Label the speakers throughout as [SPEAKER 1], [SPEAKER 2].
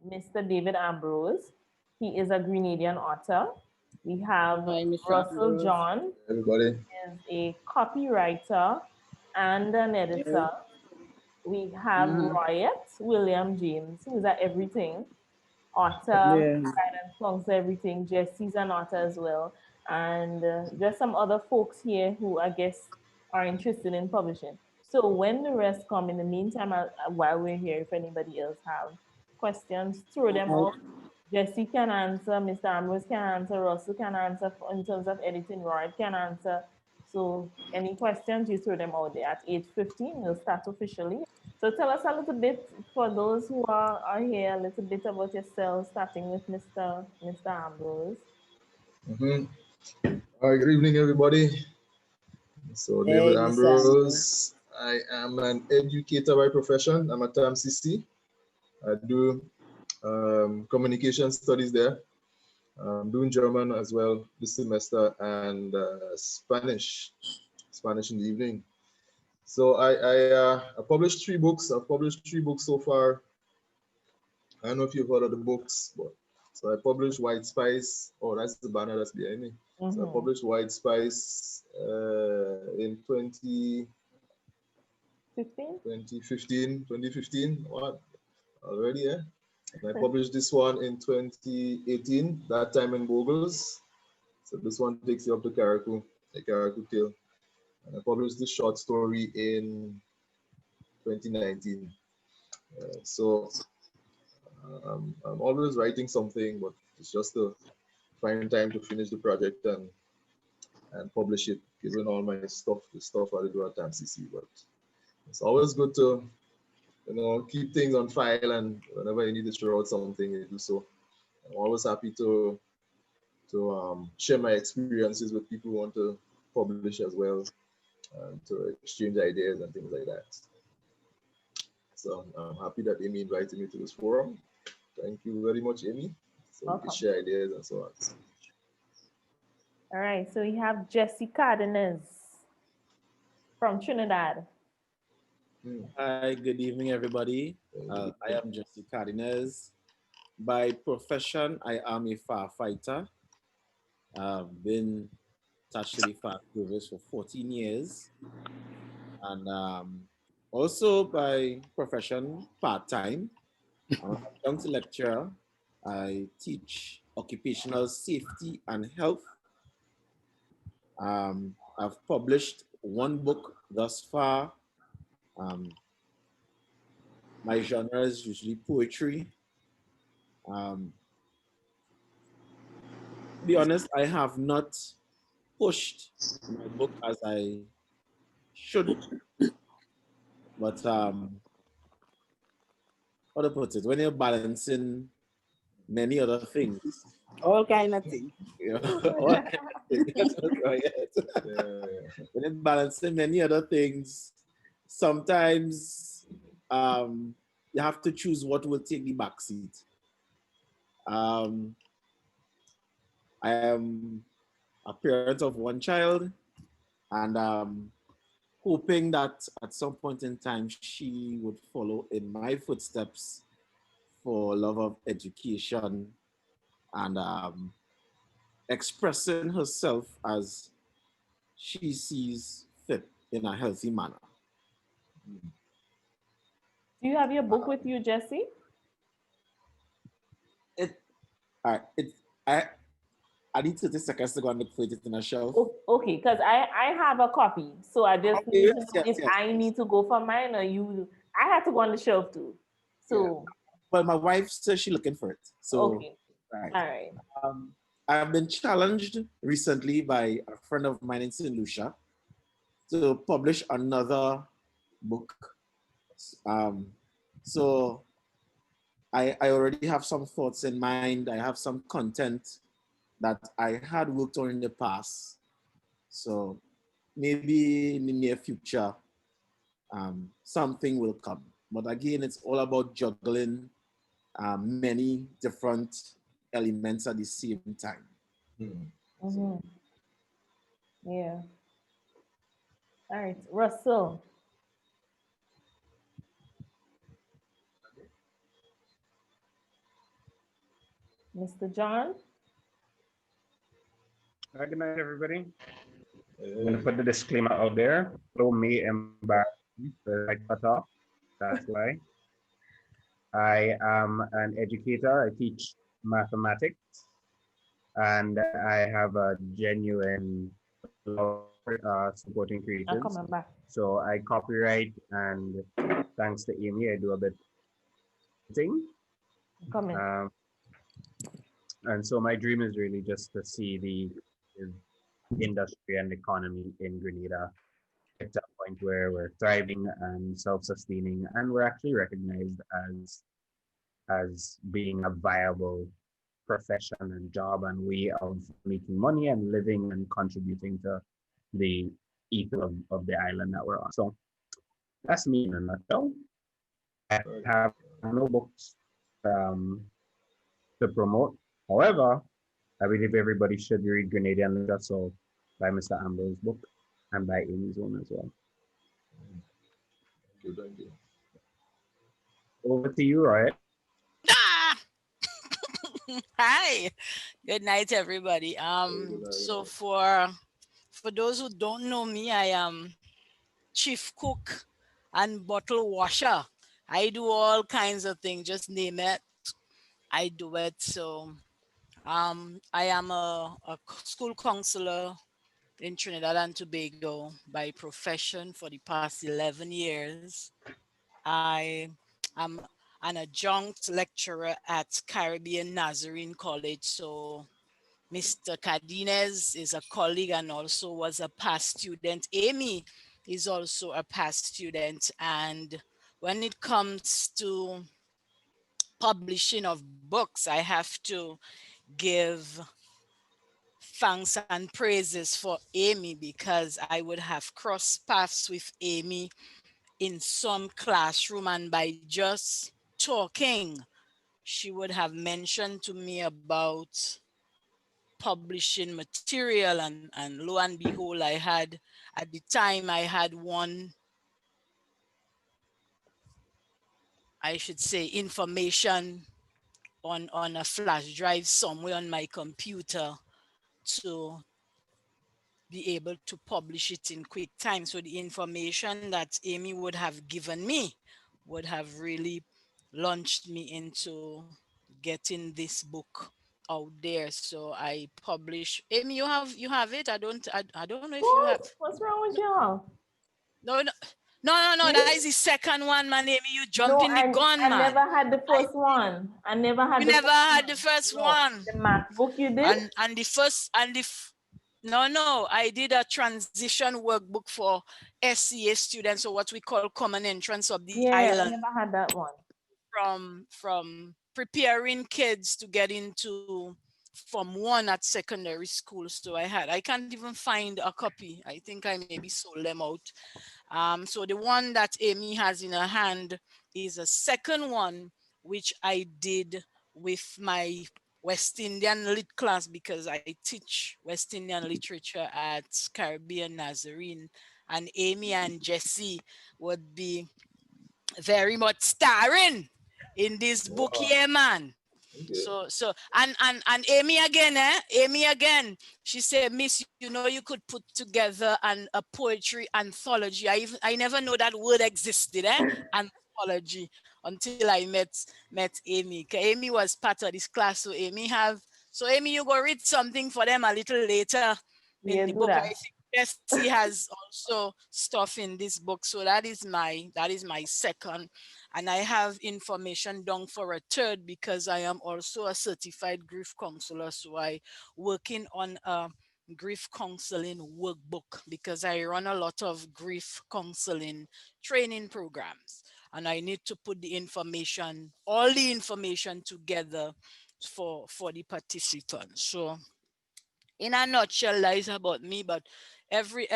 [SPEAKER 1] Mr. David Ambrose. He is a Grenadian author. We have
[SPEAKER 2] Hi, Mr.
[SPEAKER 1] Russell
[SPEAKER 2] Ambrose.
[SPEAKER 1] John,
[SPEAKER 3] Everybody.
[SPEAKER 1] who is a copywriter and an editor. We have Royet William James, who is at everything, author,
[SPEAKER 2] Yeah.
[SPEAKER 1] guidance counselor, everything. Jesse's an author as well. And just some other folks here who I guess are interested in publishing. So when the rest come, in the meantime, while we're here, if anybody else have questions, throw them up. Jesse can answer, Mr. Ambrose can answer, Russell can answer in terms of editing, Roy can answer. So any questions, you throw them out there. At 8:15, we'll start officially. So tell us a little bit, for those who are here, a little bit about yourself, starting with Mr. Ambrose.
[SPEAKER 3] Mm-hmm. All right, good evening, everybody. So,
[SPEAKER 2] Hey,
[SPEAKER 3] David
[SPEAKER 2] Mr. Ambrose.
[SPEAKER 3] Ambrose. I am an educator by profession. I'm a TAMCC. I do communication studies there. I'm doing German as well this semester and Spanish in the evening. So I published 3 books. I've published 3 books so far. I don't know if you've heard of the books, but so I published White Spice. Oh, that's the banner that's behind me. So I published White Spice in 2015. What? Already, yeah? And I published this one in 2018, that time in Bogles. So this one takes you up to Karaku, the Karaku Tail. And I published this short story in 2019. So I'm always writing something, but it's just to find time to finish the project and publish it, given all my stuff, the stuff I do at TAMCC. But it's always good to, keep things on file, and whenever you need to throw out something, you do so. I'm always happy to share my experiences with people who want to publish as well, and to exchange ideas and things like that. So I'm happy that Amy invited me to this forum. Thank you very much, Amy. So we can share ideas and so on.
[SPEAKER 1] All right, so we have Jesse Cardenas from Trinidad.
[SPEAKER 4] Hi, good evening, everybody. I am Jesse Cardenas. By profession, I am a firefighter. I've been attached to the fire service for 14 years. And also by profession, part-time, I'm a adjunct lecturer. I teach occupational safety and health. I've published 1 book thus far. My genre is usually poetry. To be honest, I have not pushed my book as I should. But how to put it, when you're balancing many other things.
[SPEAKER 2] All kind of things.
[SPEAKER 4] All kind of things. When you're balancing many other things, sometimes you have to choose what will take the back seat. I am a parent of 1 child, and hoping that at some point in time she would follow in my footsteps for love of education and expressing herself as she sees fit in a healthy manner.
[SPEAKER 1] Do you have your book with you, Jesse?
[SPEAKER 4] I need 30 seconds to go and look for it in a shelf.
[SPEAKER 1] Okay, because I have a copy, so I just need to know if I need to go for mine or you. I had to go on the shelf too. So.
[SPEAKER 4] Yeah. Well, my wife says she's looking for it. So.
[SPEAKER 1] Okay. Right. All right.
[SPEAKER 4] I have been challenged recently by a friend of mine in St. Lucia to publish another book. So I already have some thoughts in mind. I have some content that I had worked on in the past. So maybe in the near future, something will come. But again, it's all about juggling many different elements at the same time.
[SPEAKER 1] Yeah. All right, Russell. Mr. John?
[SPEAKER 2] Good night, everybody. I'm going to
[SPEAKER 3] Hey,
[SPEAKER 2] put the disclaimer out there. Flow may embarrass me, so if I cut off, that's why. I am an educator. I teach mathematics, and I have a genuine love for supporting
[SPEAKER 1] I'm
[SPEAKER 2] creatives.
[SPEAKER 1] coming back.
[SPEAKER 2] So I copyright, and thanks to Amy, I do a bit of editing.
[SPEAKER 1] I'm coming.
[SPEAKER 2] And so my dream is really just to see the industry and economy in Grenada get to a point where we're thriving and self-sustaining, and we're actually recognized as being a viable profession and job and way of making money and living and contributing to the ethos of the island that we're on. So that's me in a nutshell. I
[SPEAKER 3] right.
[SPEAKER 2] have no books to promote. However, I believe everybody should read Grenadian Literature, so by Mr. Ambrose's book and by Amy's own as well.
[SPEAKER 3] Thank you, thank you.
[SPEAKER 2] Over to you, Roy.
[SPEAKER 5] Ah! Hi. Good night, everybody.
[SPEAKER 3] Hey, good night, good
[SPEAKER 5] So
[SPEAKER 3] night.
[SPEAKER 5] for those who don't know me, I am chief cook and bottle washer. I do all kinds of things. Just name it, I do it. So I am a school counselor in Trinidad and Tobago by profession for the past 11 years. I am an adjunct lecturer at Caribbean Nazarene College. So Mr. Cardinez is a colleague and also was a past student. Amy is also a past student. And when it comes to publishing of books, I have to give thanks and praises for Amy because I would have crossed paths with Amy in some classroom, and by just talking, she would have mentioned to me about publishing material, and lo and behold, I had at the time I had one, I should say, information on a flash drive somewhere on my computer to be able to publish it in quick time. So the information that Amy would have given me would have really launched me into getting this book out there. So I publish. Amy, you have it. I don't know if you have.
[SPEAKER 1] What? What's wrong with y'all?
[SPEAKER 5] No, no, no, no, no. That is
[SPEAKER 1] See?
[SPEAKER 5] the second one, man. Amy, you
[SPEAKER 1] No,
[SPEAKER 5] jumping the gun,
[SPEAKER 1] I never
[SPEAKER 5] man.
[SPEAKER 1] had the
[SPEAKER 5] I
[SPEAKER 1] first one. I never
[SPEAKER 5] You
[SPEAKER 1] had the
[SPEAKER 5] never
[SPEAKER 1] first
[SPEAKER 5] had the
[SPEAKER 1] one.
[SPEAKER 5] first
[SPEAKER 1] No.
[SPEAKER 5] one.
[SPEAKER 1] The math book you did?
[SPEAKER 5] And the first and the no, no, I did a transition workbook for SCA students, or what we call common entrance of the
[SPEAKER 1] Yeah, I
[SPEAKER 5] island,
[SPEAKER 1] never had that one.
[SPEAKER 5] from preparing kids to get into Form 1 at secondary school. So I can't even find a copy. I think I maybe sold them out. So the one that Amy has in her hand is a second one, which I did with my West Indian lit class because I teach West Indian literature at Caribbean Nazarene. And Amy and Jesse would be very much starring in this book
[SPEAKER 3] Wow.
[SPEAKER 5] here, man.
[SPEAKER 3] Okay.
[SPEAKER 5] So and Amy again, Amy again. She said, Miss, you know, you could put together a poetry anthology. I never know that word existed, anthology, until I met Amy. 'Cause Amy was part of this class, so Amy, you go read something for them a little later in
[SPEAKER 1] Yeah,
[SPEAKER 5] the
[SPEAKER 1] do
[SPEAKER 5] book. I
[SPEAKER 1] that.
[SPEAKER 5] think Jesse has also stuff in this book. So that is my second. And I have information down for a third because I am also a certified grief counselor. So I working on a grief counseling workbook because I run a lot of grief counseling training programs, and I need to put all the information together for the participants. So in a nutshell, that is about me. But every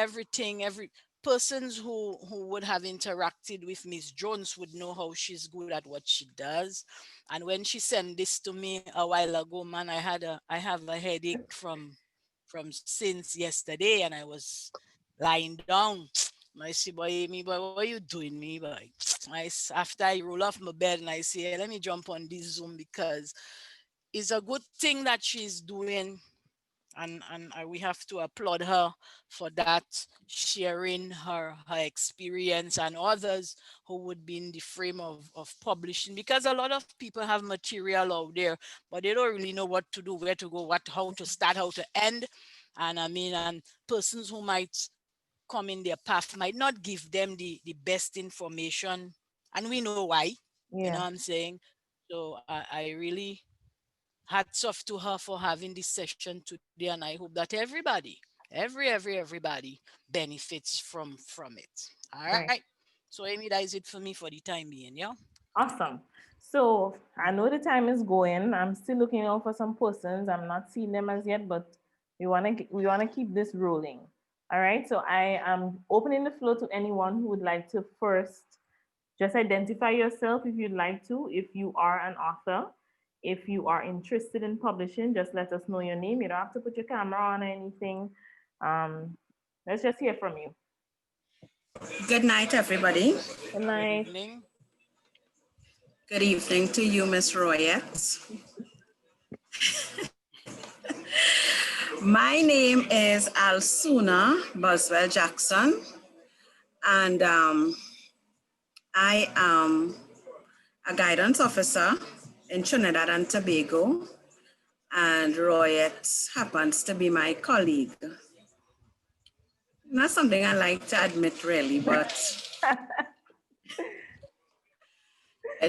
[SPEAKER 5] persons who would have interacted with Miss Jones would know how she's good at what she does. And when she sent this to me a while ago, man, I have a headache from since yesterday, and I was lying down. I say, boy, Amy, boy, what are you doing, me, boy? After I roll off my bed and I say, let me jump on this Zoom because is a good thing that she's doing, and we have to applaud her for that, sharing her experience and others who would be in the frame of publishing, because a lot of people have material out there, but they don't really know what to do, where to go, how to start, how to end. And I mean, and persons who might come in their path might not give them the best information, and we know why. You know
[SPEAKER 1] Yeah.
[SPEAKER 5] what I'm saying? So I really hats off to her for having this session today, and I hope that everybody benefits from it. All
[SPEAKER 1] Right.
[SPEAKER 5] right. So Amy, that is it for me for the time being. Yeah.
[SPEAKER 1] Awesome. So I know the time is going. I'm still looking out for some persons. I'm not seeing them as yet, but we wanna keep this rolling. All right. So I am opening the floor to anyone who would like to first just identify yourself if you'd like to. If you are an author, if you are interested in publishing, just let us know your name. You don't have to put your camera on or anything. Um, let's just hear from you.
[SPEAKER 6] Good night, everybody.
[SPEAKER 1] Good
[SPEAKER 5] Good
[SPEAKER 1] night.
[SPEAKER 5] evening.
[SPEAKER 6] Good evening to you, Miss Royette. My name is Alsuna Boswell Jackson, and I am a guidance officer in Trinidad and Tobago, and Royette happens to be my colleague. Not something I like to admit, really, but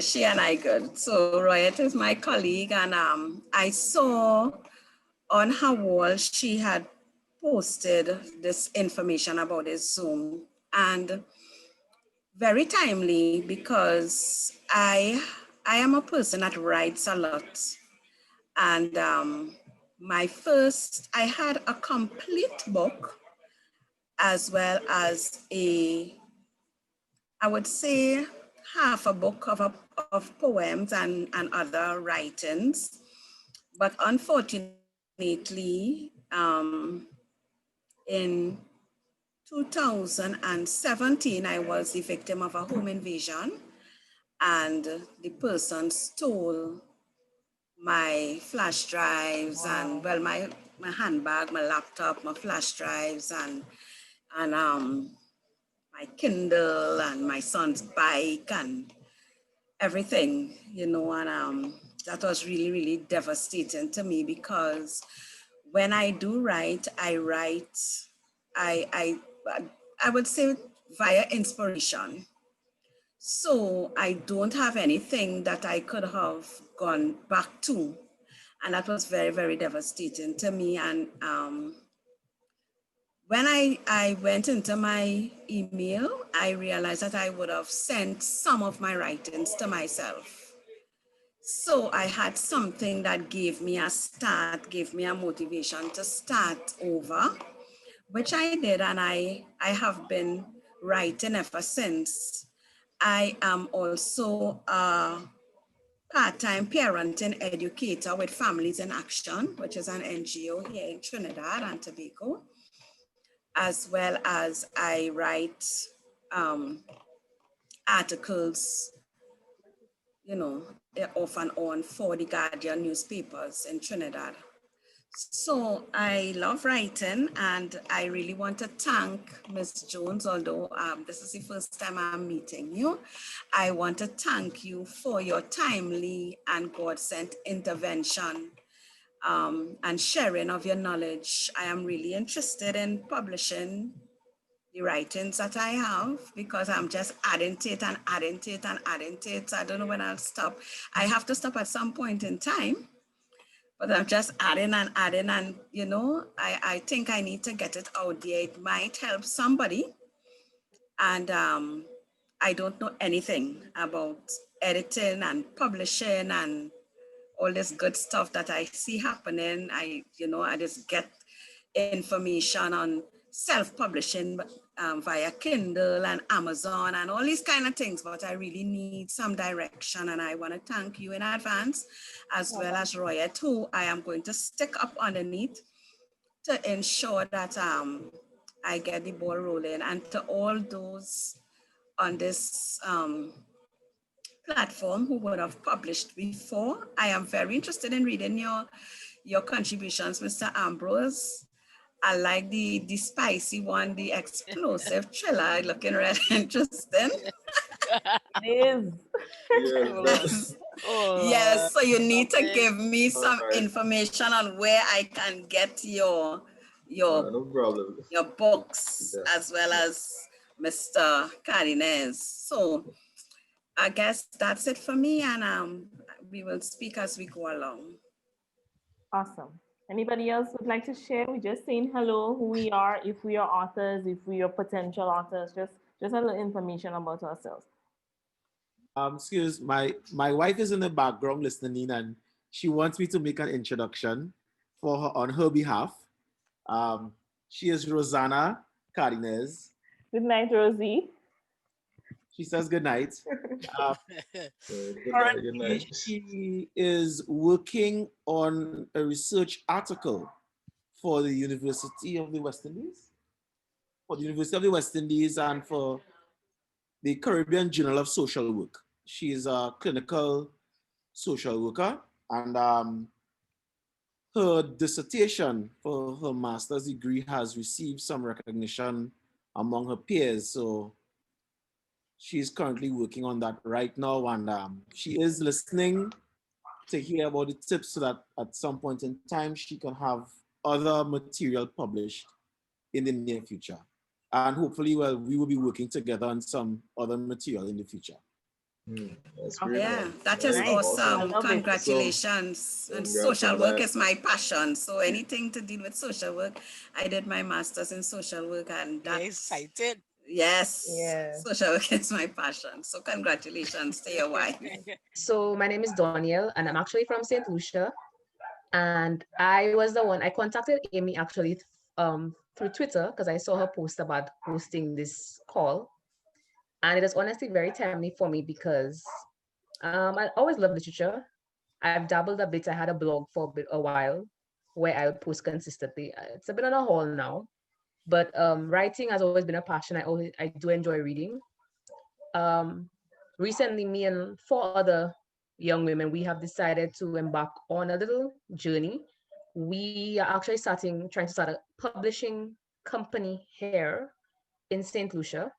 [SPEAKER 6] she and I good. So Royette is my colleague, and I saw on her wall she had posted this information about this Zoom, and very timely because I am a person that writes a lot, and I had a complete book as well as I would say half a book of poems and other writings. But unfortunately, in 2017, I was the victim of a home invasion, and the person stole my flash drives and, well, my handbag, my laptop, my flash drives, and my Kindle and my son's bike and everything, and that was really, really devastating to me because when I do write, I, I, I would say via inspiration. So I don't have anything that I could have gone back to. And that was very, very devastating to me. And when I went into my email, I realized that I would have sent some of my writings to myself. So I had something that gave me a start, gave me a motivation to start over, which I did, and I have been writing ever since. I am also a part-time parenting educator with Families in Action, which is an NGO here in Trinidad and Tobago, as well as I write articles, off and on for the Guardian newspapers in Trinidad. So I love writing, and I really want to thank Ms. Jones, although this is the first time I'm meeting you. I want to thank you for your timely and God-sent intervention and sharing of your knowledge. I am really interested in publishing the writings that I have because I'm just adding to it and adding to it and adding to it. So I don't know when I'll stop. I have to stop at some point in time. But I'm just adding and adding, and I think I need to get it out there. It might help somebody. And I don't know anything about editing and publishing and all this good stuff that I see happening. I just get information on self-publishing via Kindle and Amazon and all these kind of things, but I really need some direction, and I want to thank you in advance, as well as Royette, who I am going to stick up underneath to ensure that I get the ball rolling, and to all those on this platform who would have published before. I am very interested in reading your contributions, Mr. Ambrose. I like the spicy one, the explosive thriller, looking really interesting.
[SPEAKER 1] It is.
[SPEAKER 3] Yes,
[SPEAKER 5] Oh, Lord.
[SPEAKER 6] Yes,
[SPEAKER 5] Oh, Lord.
[SPEAKER 6] yes. So you need to
[SPEAKER 5] Something.
[SPEAKER 6] give me
[SPEAKER 3] all
[SPEAKER 6] some
[SPEAKER 3] right.
[SPEAKER 6] information on where I can get your
[SPEAKER 3] No problem.
[SPEAKER 6] your books
[SPEAKER 3] Yeah.
[SPEAKER 6] as well as Mr. Cardenas. So I guess that's it for me, and we will speak as we go along.
[SPEAKER 1] Awesome. Anybody else would like to share? We're just saying hello, who we are, if we are authors, if we are potential authors, just a little information about ourselves.
[SPEAKER 4] Excuse my wife is in the background listening, and she wants me to make an introduction for her on her behalf. Um, she is Rosanna Cardenas.
[SPEAKER 1] Good night, Rosie.
[SPEAKER 4] She says good night. Uh,
[SPEAKER 3] Good night. Good
[SPEAKER 4] Currently,
[SPEAKER 3] night.
[SPEAKER 4] she is working on a research article for the University of the West Indies, for the University of the West Indies, and for the Caribbean Journal of Social Work. She is a clinical social worker, and her dissertation for her master's degree has received some recognition among her peers. So she's currently working on that right now, and she is listening to hear about the tips so that at some point in time she can have other material published in the near future. And hopefully, well, we will be working together on some other material in the future.
[SPEAKER 3] That's great,
[SPEAKER 6] Yeah,
[SPEAKER 3] man.
[SPEAKER 6] that is
[SPEAKER 3] Nice.
[SPEAKER 1] Nice. I
[SPEAKER 6] awesome.
[SPEAKER 1] love it.
[SPEAKER 3] Awesome.
[SPEAKER 6] Congratulations. And
[SPEAKER 3] Congrats
[SPEAKER 6] social
[SPEAKER 3] on
[SPEAKER 6] work
[SPEAKER 3] that.
[SPEAKER 6] is my passion. So anything to deal with social work, I did my master's in social work, and
[SPEAKER 5] We're
[SPEAKER 6] that's,
[SPEAKER 5] excited.
[SPEAKER 6] yes,
[SPEAKER 1] Yeah.
[SPEAKER 6] social work is my passion. So congratulations to your wife.
[SPEAKER 7] So my name is Doniel, and I'm actually from St. Lucia. And I was the one I contacted Amy actually through Twitter because I saw her post about hosting this call. And it is honestly very timely for me because I always love literature. I've dabbled a bit. I had a blog for a while where I would post consistently. It's a bit on a haul now, but writing has always been a passion. I do enjoy reading. Um, Recently, me and four other young women, we have decided to embark on a little journey. We are actually trying to start a publishing company here in St. Lucia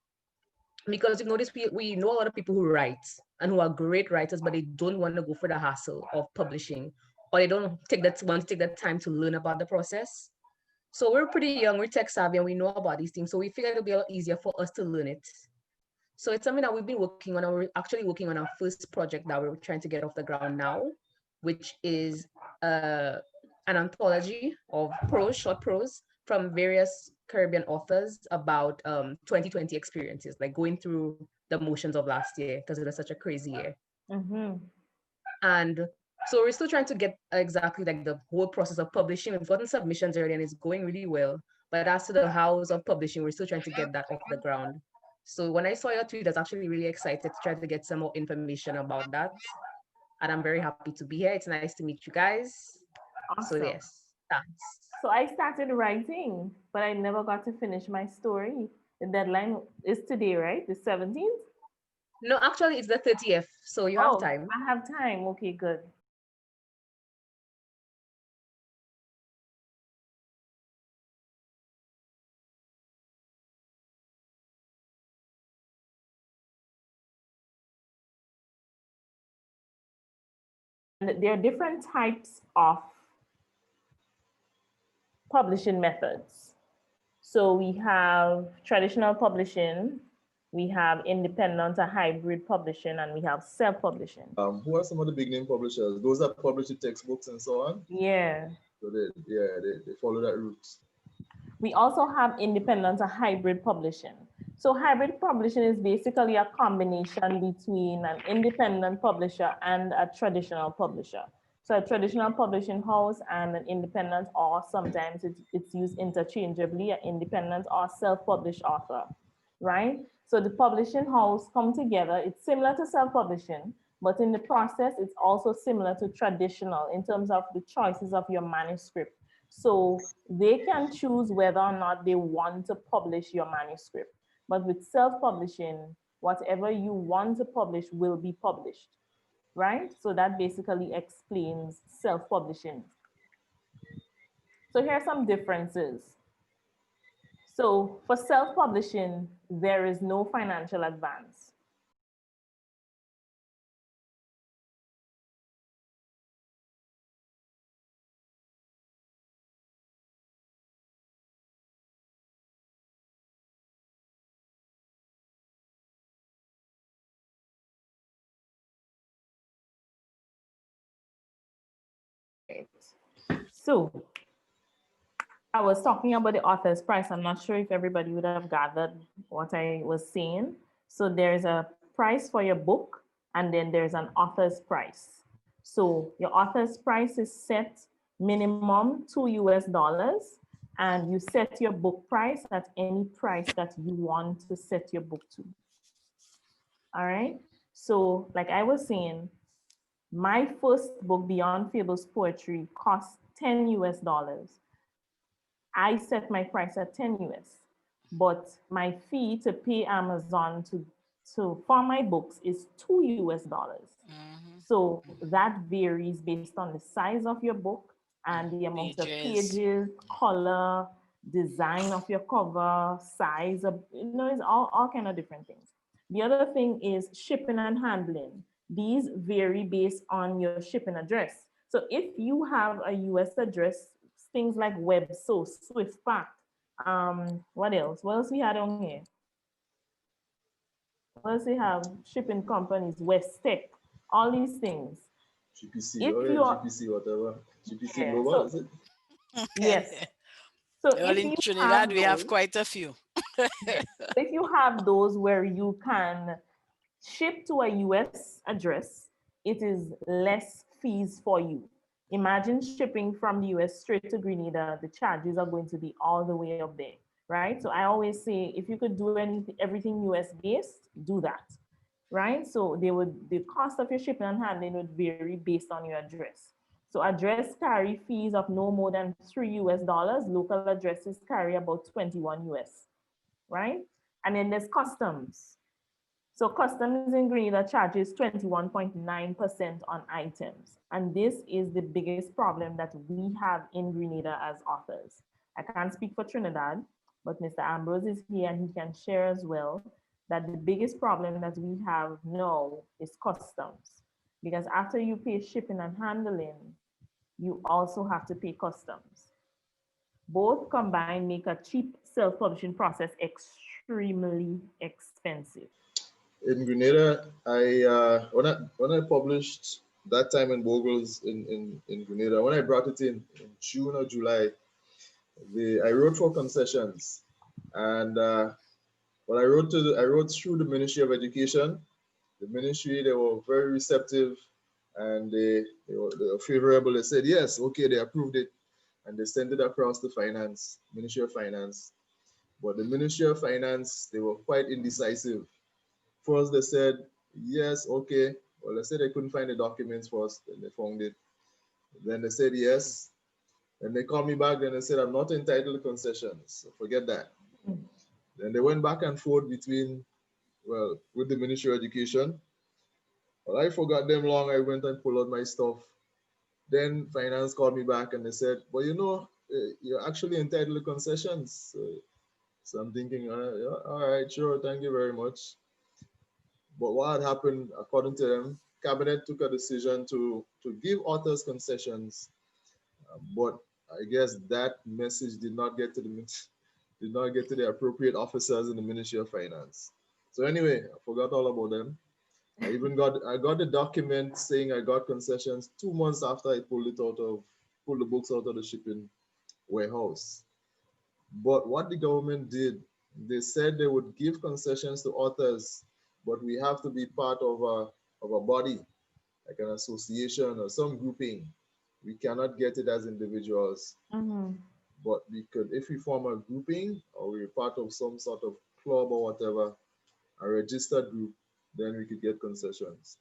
[SPEAKER 7] because you've noticed we know a lot of people who write and who are great writers, but they don't want to go for the hassle of publishing, or they don't want to take the time to learn about the process. So we're pretty young, we're tech savvy, and we know about these things. So we figured it'll be a lot easier for us to learn it. So it's something that we've been working on, and we're actually working on our first project that we're trying to get off the ground now, which is an anthology of short prose from various Caribbean authors about 2020 experiences, like going through the motions of last year because it was such a crazy year.
[SPEAKER 1] Mm-hmm.
[SPEAKER 7] And so we're still trying to get exactly like the whole process of publishing. We've gotten submissions already and it's going really well. But as to the hows of publishing, we're still trying to get that off the ground. So when I saw your tweet, I was actually really excited to try to get some more information about that. And I'm very happy to be here. It's nice to meet you guys. So
[SPEAKER 1] Awesome.
[SPEAKER 7] yes, thanks.
[SPEAKER 1] So I started writing, but I never got to finish my story. The deadline is today, right? The 17th?
[SPEAKER 7] No, actually it's the 30th. So you have
[SPEAKER 1] Oh,
[SPEAKER 7] time.
[SPEAKER 1] I have time. Okay, good. And there are different types of publishing methods. So we have traditional publishing, we have independent or hybrid publishing, and we have self-publishing.
[SPEAKER 3] Who are some of the big name publishers? Those that publish the textbooks and so on.
[SPEAKER 1] Yeah.
[SPEAKER 3] So they follow that route.
[SPEAKER 1] We also have independent or hybrid publishing. So hybrid publishing is basically a combination between an independent publisher and a traditional publisher. So a traditional publishing house and an independent, or sometimes it's used interchangeably, an independent or self-published author, right? So the publishing house come together. It's similar to self-publishing, but in the process, it's also similar to traditional in terms of the choices of your manuscript. So they can choose whether or not they want to publish your manuscript. But with self-publishing, whatever you want to publish will be published, right? So that basically explains self-publishing. So here are some differences. So for self-publishing, there is no financial advance. Right. So I was talking about the author's price. I'm not sure if everybody would have gathered what I was saying. So there's a price for your book, and then there's an author's price. So your author's price is set minimum $2 US, and you set your book price at any price that you want to set your book to. All right. So, like I was saying, my first book, Beyond Fables Poetry, cost $10 US. I set my price at 10 US, but my fee to pay Amazon to for my books is $2 US.
[SPEAKER 5] Mm-hmm.
[SPEAKER 1] So that varies based on the size of your book and the amount of
[SPEAKER 5] Pages.
[SPEAKER 1] pages, color, design of your cover, size of, it's all kind of different things. The other thing is shipping and handling. These vary based on your shipping address. So if you have a US address, things like WebSo, SwiftPack, what else? What else we had on here? What else we have? Shipping companies, Westech, all these things.
[SPEAKER 3] GPC,
[SPEAKER 1] If
[SPEAKER 3] oh yeah,
[SPEAKER 1] you are,
[SPEAKER 3] GPC, whatever. GPC
[SPEAKER 1] yeah,
[SPEAKER 3] Global,
[SPEAKER 1] so
[SPEAKER 3] is it?
[SPEAKER 1] yes. So
[SPEAKER 5] Well,
[SPEAKER 1] if
[SPEAKER 5] in
[SPEAKER 1] you
[SPEAKER 5] Trinidad,
[SPEAKER 1] have
[SPEAKER 5] we have
[SPEAKER 1] those,
[SPEAKER 5] quite a few.
[SPEAKER 1] yes. If you have those where you can ship to a US address, it is less fees for you. Imagine shipping from the US straight to Grenada, the charges are going to be all the way up there, right? So I always say if you could do anything, everything US based, do that, right? So the cost of your shipping and handling would vary based on your address. So address carry fees of no more than $3 US. Local addresses carry about 21 US, right? And then there's customs. So customs in Grenada charges 21.9% on items. And this is the biggest problem that we have in Grenada as authors. I can't speak for Trinidad, but Mr. Ambrose is here and he can share as well that the biggest problem that we have now is customs. Because after you pay shipping and handling, you also have to pay customs. Both combined make a cheap self-publishing process extremely expensive.
[SPEAKER 3] In Grenada, when I published that time in Bogles in Grenada, when I brought it in June or July, I wrote for concessions, and well, I wrote through the Ministry of Education. The ministry, they were very receptive, and they were favorable. They said yes, okay, they approved it, and they sent it across to finance, Ministry of Finance. But the Ministry of Finance, they were quite indecisive. First, they said yes, okay. Well, they said they couldn't find the documents first, then they found it. Then they said yes. Then they called me back, then they said I'm not entitled to concessions, so forget that. Then they went back and forth between, well, with the Ministry of Education. Well, I forgot them long. I went and pulled out my stuff. Then finance called me back and they said, well, you're actually entitled to concessions. So I'm thinking, yeah, all right, sure, thank you very much. But what had happened, according to them, Cabinet took a decision to give authors concessions, but I guess that message did not get to the appropriate officers in the Ministry of Finance. So anyway, I forgot all about them. I got the document saying I got concessions 2 months after I pulled the books out of the shipping warehouse. But what the government did, they said they would give concessions to authors, but we have to be part of a body, like an association or some grouping. We cannot get it as individuals, but we could, if we form a grouping or we're part of some sort of club or whatever, a registered group, then we could get concessions.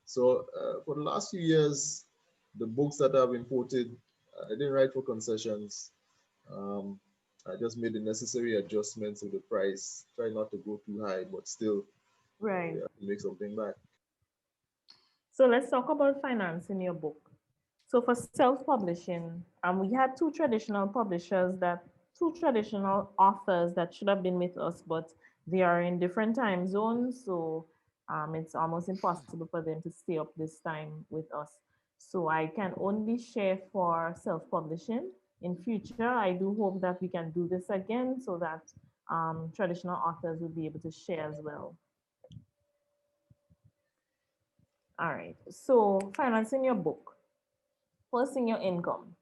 [SPEAKER 3] So for the last few years, the books that I've imported, I didn't write for concessions. I just made the necessary adjustments with the price. Try not to go too high, but still,
[SPEAKER 1] Right.
[SPEAKER 3] You have to make something back.
[SPEAKER 1] So let's talk about financing your book. So for self-publishing, we had two traditional authors that should have been with us, but they are in different time zones. So it's almost impossible for them to stay up this time with us. So I can only share for self-publishing. In future, I do hope that we can do this again so that traditional authors will be able to share as well. All right. So financing your book. First thing, your income.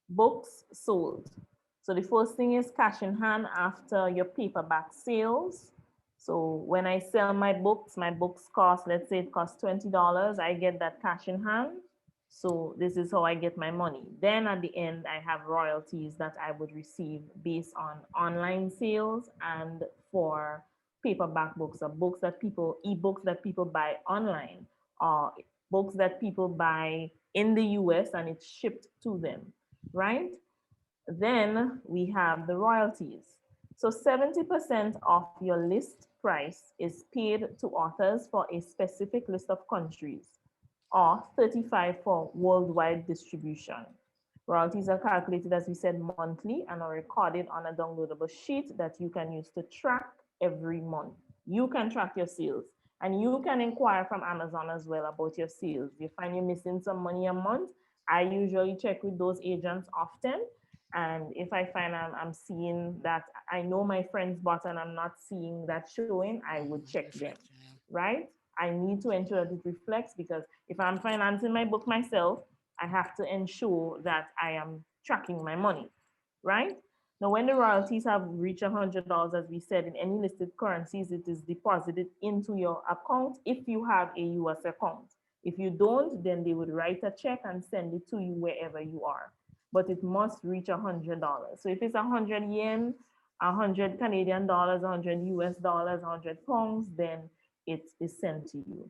[SPEAKER 1] Books sold. So the first thing is cash in hand after your paperback sales. So when I sell my books cost, let's say it costs $20, I get that cash in hand. So this is how I get my money. Then at the end, I have royalties that I would receive based on online sales and for paperback books or ebooks that people buy online or books that people buy in the US and it's shipped to them, right? Then we have the royalties. So 70% of your list price is paid to authors for a specific list of countries, or 35 for worldwide distribution. Royalties are calculated, as we said, monthly and are recorded on a downloadable sheet that you can use to track every month. You can track your sales and you can inquire from Amazon as well about your sales. If you find you're missing some money a month, I usually check with those agents often. And if I find I'm seeing that I know my friends bought and I'm not seeing that showing, I would check them,
[SPEAKER 5] Reflect, yeah.
[SPEAKER 1] right? I need to ensure that it reflects because if I'm financing my book myself, I have to ensure that I am tracking my money, right? Now, when the royalties have reached $100, as we said, in any listed currencies, it is deposited into your account if you have a US account. If you don't, then they would write a check and send it to you wherever you are. But it must reach $100. So if it's 100 yen, 100 Canadian dollars, 100 US dollars, 100 pounds, then it is sent to you.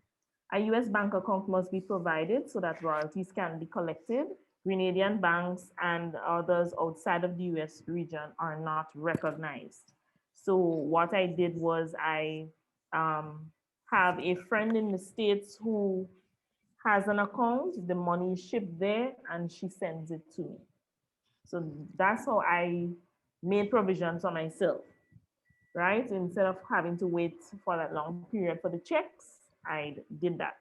[SPEAKER 1] A US bank account must be provided so that royalties can be collected. Grenadian banks and others outside of the US region are not recognized. So what I did was I um, have a friend in the States who has an account, the money is shipped there, and she sends it to me. So that's how I made provisions for myself, right? Instead of having to wait for that long period for the checks, I did that.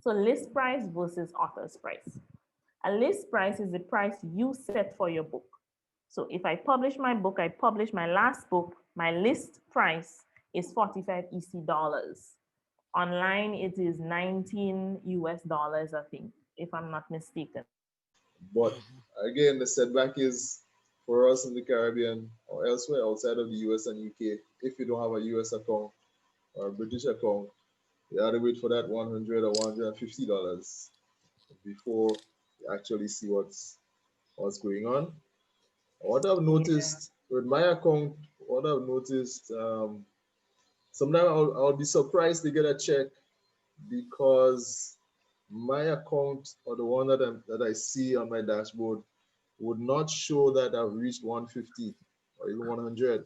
[SPEAKER 1] So list price versus author's price. A list price is the price you set for your book. So if I publish my book, I publish my last book, my list price is 45 EC dollars. Online, it is 19 US dollars, I think, if I'm not mistaken.
[SPEAKER 3] But again, the setback is for us in the Caribbean or elsewhere outside of the US and UK. If you don't have a US account or a British account, you have to wait for that $100 or $150 before you actually see what's going on. What I've
[SPEAKER 1] Yeah.
[SPEAKER 3] noticed with my account, what I've noticed, sometimes I'll be surprised to get a check because my account or the one that I see on my dashboard would not show that I've reached 150 or even 100.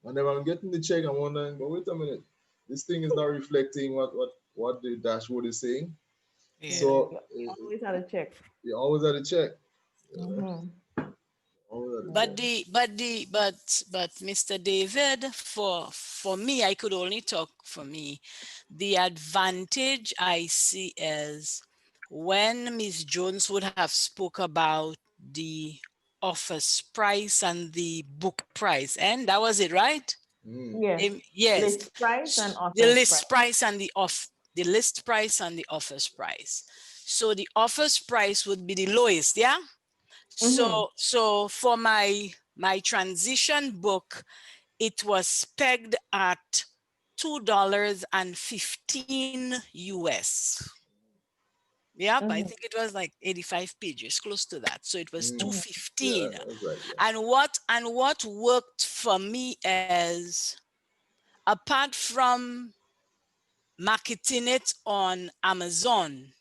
[SPEAKER 3] And then I'm getting the check, I'm wondering, but wait a minute, this thing is not reflecting what the dashboard is saying.
[SPEAKER 5] Yeah.
[SPEAKER 1] Yeah,
[SPEAKER 3] So
[SPEAKER 1] you always have to check.
[SPEAKER 3] you always had to check.
[SPEAKER 1] Mm-hmm.
[SPEAKER 3] Always had to
[SPEAKER 5] But
[SPEAKER 3] check.
[SPEAKER 5] but Mr. David, for me, I could only talk for me. The advantage I see is when Miss Jones would have spoke about the office price and the book price, and that was it, right?
[SPEAKER 3] Mm,
[SPEAKER 1] Yes.
[SPEAKER 5] Yes,
[SPEAKER 1] List price and
[SPEAKER 5] the
[SPEAKER 1] author's price.
[SPEAKER 5] list price and the list price and the office price. So the office price would be the lowest, yeah.
[SPEAKER 1] Mm-hmm.
[SPEAKER 5] So for my transition book, it was pegged at $2.15 US. Yep, I
[SPEAKER 1] Mm-hmm.
[SPEAKER 5] think it was like 85 pages, close to that. So it was
[SPEAKER 3] mm.
[SPEAKER 1] Mm-hmm.
[SPEAKER 3] Yeah,
[SPEAKER 5] 215.
[SPEAKER 3] that's right. Yeah.
[SPEAKER 5] And what worked for me is, apart from marketing it on Amazon,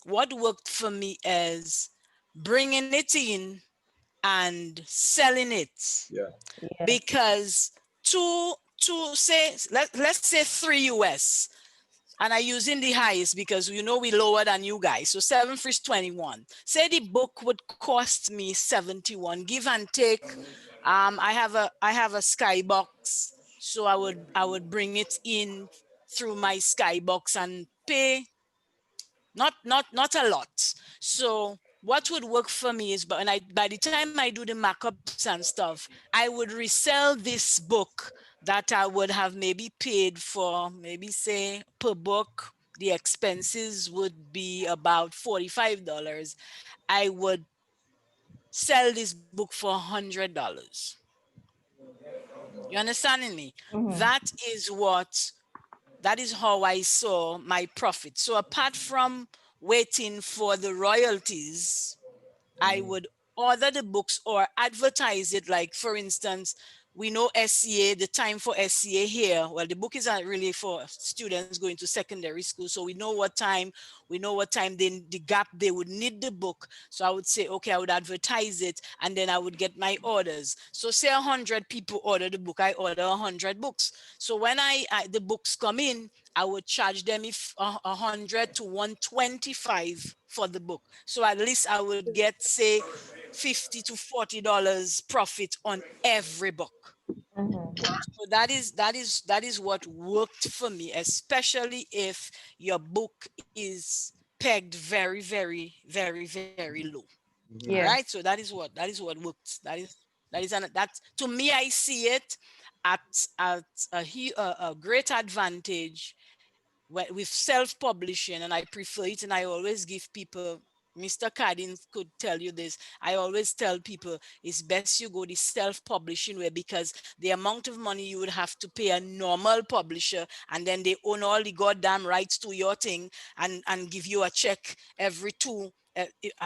[SPEAKER 5] what worked for me is bringing it in and selling it,
[SPEAKER 3] Yeah.
[SPEAKER 1] Yes.
[SPEAKER 5] because two two, say, let's say 3 US, and I using the highest because we know we lower than you guys. So 7 for 21. Say the book would cost me 71, give and take. I have a skybox, so I would bring it in through my skybox and pay not a lot. So what would work for me is, but by the time I do the markups and stuff, I would resell this book that I would have maybe paid for, maybe say per book, the expenses would be about $45. I would sell this book for $100. You understanding me?
[SPEAKER 1] Mm-hmm.
[SPEAKER 5] That is how I saw my profit. So apart from waiting for the royalties, I would order the books or advertise it. Like, for instance, we know SCA, the time for SCA here. Well, the book is not really for students going to secondary school. So we know what time the gap they would need the book. So I would say, okay, I would advertise it and then I would get my orders. So say 100 people order the book, I order 100 books. So when the books come in, I would charge them if 100 to 125 for the book. So at least I would get, say, $50 to $40 profit on every book.
[SPEAKER 1] Mm-hmm.
[SPEAKER 5] So that is what worked for me, especially if your book is pegged very, very, very, very low. All
[SPEAKER 3] Mhm.
[SPEAKER 5] right.
[SPEAKER 1] Yes.
[SPEAKER 5] So that is what worked. That to me, I see it at a great advantage with self-publishing, and I prefer it, and I always give people, Mr. Cardin could tell you this, I always tell people it's best you go the self-publishing way, because the amount of money you would have to pay a normal publisher, and then they own all the goddamn rights to your thing, and give you a check every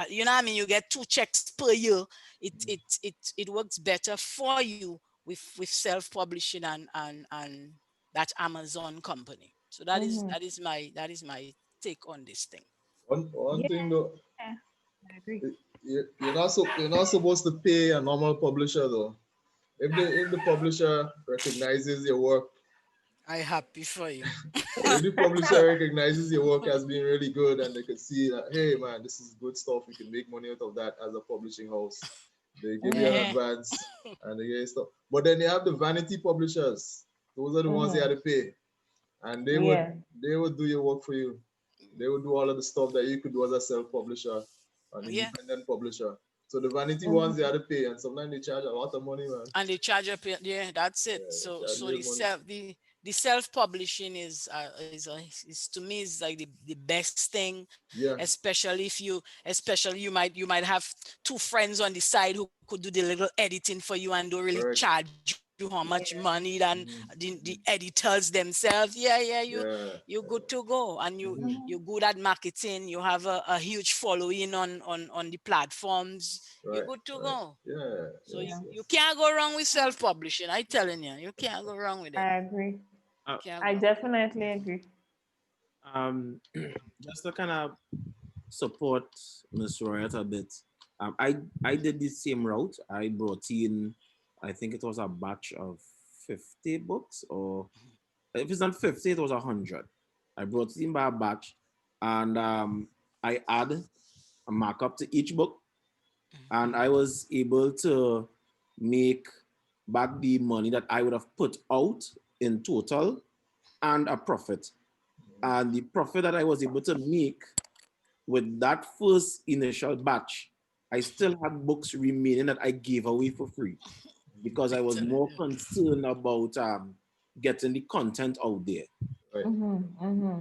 [SPEAKER 5] you know what I mean, you get 2 checks per year. It works better for you with self-publishing and that Amazon company. So that is
[SPEAKER 1] Mm-hmm.
[SPEAKER 5] that is my that is my take on this thing.
[SPEAKER 3] One
[SPEAKER 1] Yeah,
[SPEAKER 3] thing though,
[SPEAKER 1] I agree.
[SPEAKER 3] you're not supposed to pay a normal publisher though. If the publisher recognizes your work,
[SPEAKER 5] I happy for you.
[SPEAKER 3] if the publisher recognizes your work as being really good and they can see that, hey man, this is good stuff, you can make money out of that as a publishing house. They give you an
[SPEAKER 1] Mm-hmm.
[SPEAKER 5] Eh,
[SPEAKER 3] advance and they get stuff. But then you have the vanity publishers. Those are the ones you had
[SPEAKER 1] Mm-hmm.
[SPEAKER 3] to pay. And
[SPEAKER 1] Yeah.
[SPEAKER 3] they would do your work for you. They would do all of the stuff that you could do as a self-publisher, an
[SPEAKER 5] yeah,
[SPEAKER 3] independent publisher. So the vanity ones you
[SPEAKER 1] Mm-hmm.
[SPEAKER 3] had to pay, and sometimes they charge a lot of money, man.
[SPEAKER 5] and they charge up. Yeah, that's it.
[SPEAKER 3] Yeah, they
[SPEAKER 5] So
[SPEAKER 3] charge
[SPEAKER 5] so
[SPEAKER 3] real money.
[SPEAKER 5] the self publishing is to me is like the best thing,
[SPEAKER 3] Yeah,
[SPEAKER 5] especially you might have 2 friends on the side who could do the little editing for you and don't really
[SPEAKER 3] correct.
[SPEAKER 5] charge you how much money than
[SPEAKER 3] Hmm.
[SPEAKER 5] the
[SPEAKER 3] Hmm.
[SPEAKER 5] editors themselves. Yeah,
[SPEAKER 3] Yeah.
[SPEAKER 5] you're good to go, and
[SPEAKER 3] Hmm.
[SPEAKER 5] you're good at marketing. You have a huge following on the platforms. You're
[SPEAKER 3] Right,
[SPEAKER 5] good to
[SPEAKER 3] right.
[SPEAKER 5] go.
[SPEAKER 3] Yeah,
[SPEAKER 5] So
[SPEAKER 3] yes,
[SPEAKER 1] Yeah,
[SPEAKER 5] you
[SPEAKER 3] yes.
[SPEAKER 5] can't go wrong with self-publishing. I telling you, you can't go wrong with it.
[SPEAKER 1] I agree.
[SPEAKER 4] Uh,
[SPEAKER 5] Can't
[SPEAKER 1] I
[SPEAKER 5] go.
[SPEAKER 1] definitely agree.
[SPEAKER 4] um, just to kind of support Miss Royat a bit. I did the same route. I brought in, I think it was a batch of 50 books, or if it's not 50, it was 100. I brought it in by a batch, and I add a markup to each book, and I was able to make back the money that I would have put out in total and a profit. And the profit that I was able to make with that first initial batch, I still had books remaining that I gave away for free because I
[SPEAKER 5] I
[SPEAKER 4] was
[SPEAKER 5] telling
[SPEAKER 4] more
[SPEAKER 5] you.
[SPEAKER 4] concerned about getting the content out there.
[SPEAKER 3] Right.
[SPEAKER 1] Mm-hmm. Mm-hmm.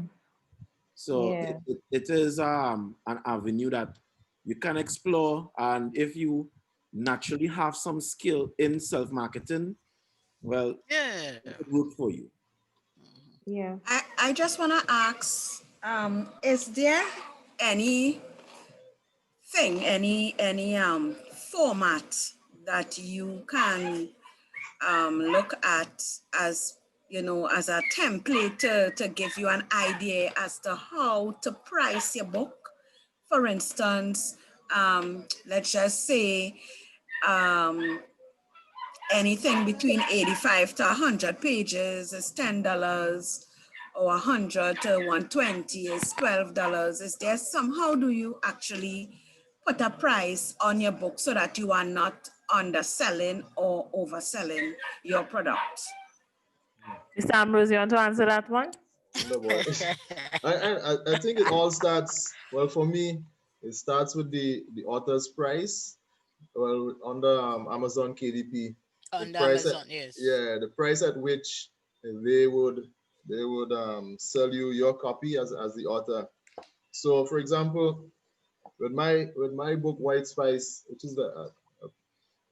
[SPEAKER 4] So
[SPEAKER 1] Yeah.
[SPEAKER 4] it is an avenue that you can explore. And if you naturally have some skill in self marketing, well,
[SPEAKER 5] Yeah.
[SPEAKER 4] it could work for you.
[SPEAKER 1] Yeah.
[SPEAKER 6] I just want to ask, is there any format that you can look at as, as a template to give you an idea as to how to price your book? For instance, let's just say, um, anything between 85 to 100 pages is $10, or 100 to 120 is $12. Is there somehow do you actually put a price on your book so that you are not underselling or overselling your product?
[SPEAKER 1] Mr. Ambrose, you want to answer that one?
[SPEAKER 3] No, boy. I think it all starts, well, for me, it starts with the author's price. Well, under Amazon KDP, the
[SPEAKER 5] On the
[SPEAKER 3] price at,
[SPEAKER 5] Amazon, yes.
[SPEAKER 3] yeah, the price at which they would sell you your copy as the author. So, for example, with my book White Spice, which is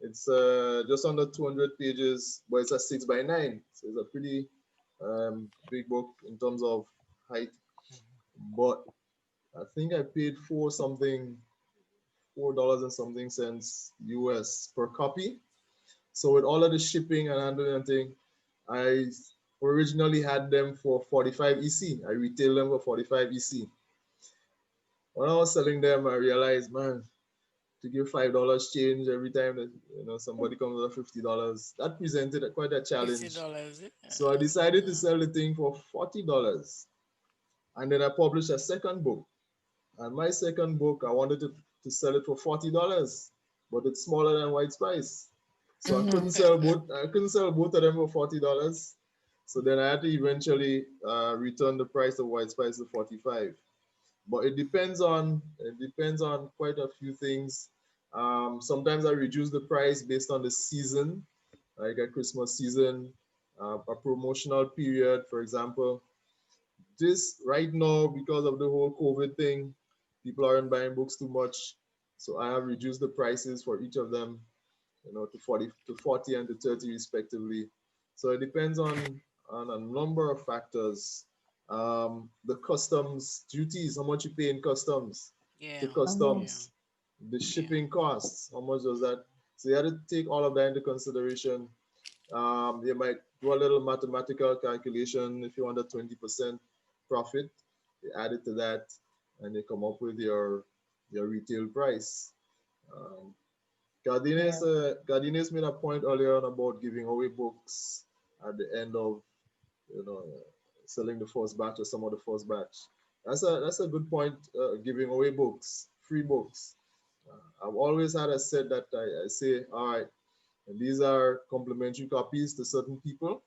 [SPEAKER 3] it's just under 200 pages, but it's a 6 by 9, so it's a pretty big book in terms of height. But I think I paid $4 and something cents US per copy. So with all of the shipping and handling and thing, I originally had them for 45 EC. I retailed them for 45 EC. When I was selling them, I realized, man, to give $5 change every time that somebody comes with $50, that presented quite a challenge.
[SPEAKER 5] $50.
[SPEAKER 3] So I decided to sell the thing for $40. And then I published a second book. And my second book, I wanted to sell it for $40, but it's smaller than White Spice. So I couldn't sell both. I couldn't sell both of them for $40. So then I had to eventually return the price of White Spice to 45. But it depends on quite a few things. Sometimes I reduce the price based on the season, like a Christmas season, a promotional period, for example. This right now, because of the whole COVID thing, people aren't buying books too much. So I have reduced the prices for each of them, to 40 and to 30 respectively. So it depends on a number of factors. The customs duties, how much you pay in customs,
[SPEAKER 5] Yeah.
[SPEAKER 3] the
[SPEAKER 1] Mhm.
[SPEAKER 5] Yeah.
[SPEAKER 3] customs, the shipping costs, how much does that? So you have to take all of that into consideration. You might do a little mathematical calculation. If you want a 20% profit, you add it to that, and you come up with your retail price. Um,
[SPEAKER 1] Yeah.
[SPEAKER 3] Gardines made a point earlier on about giving away books at the end of you know selling the first batch or some of the first batch. That's a good point. Giving away books, free books. I've always had a set that I say, all right, and these are complimentary copies to certain people,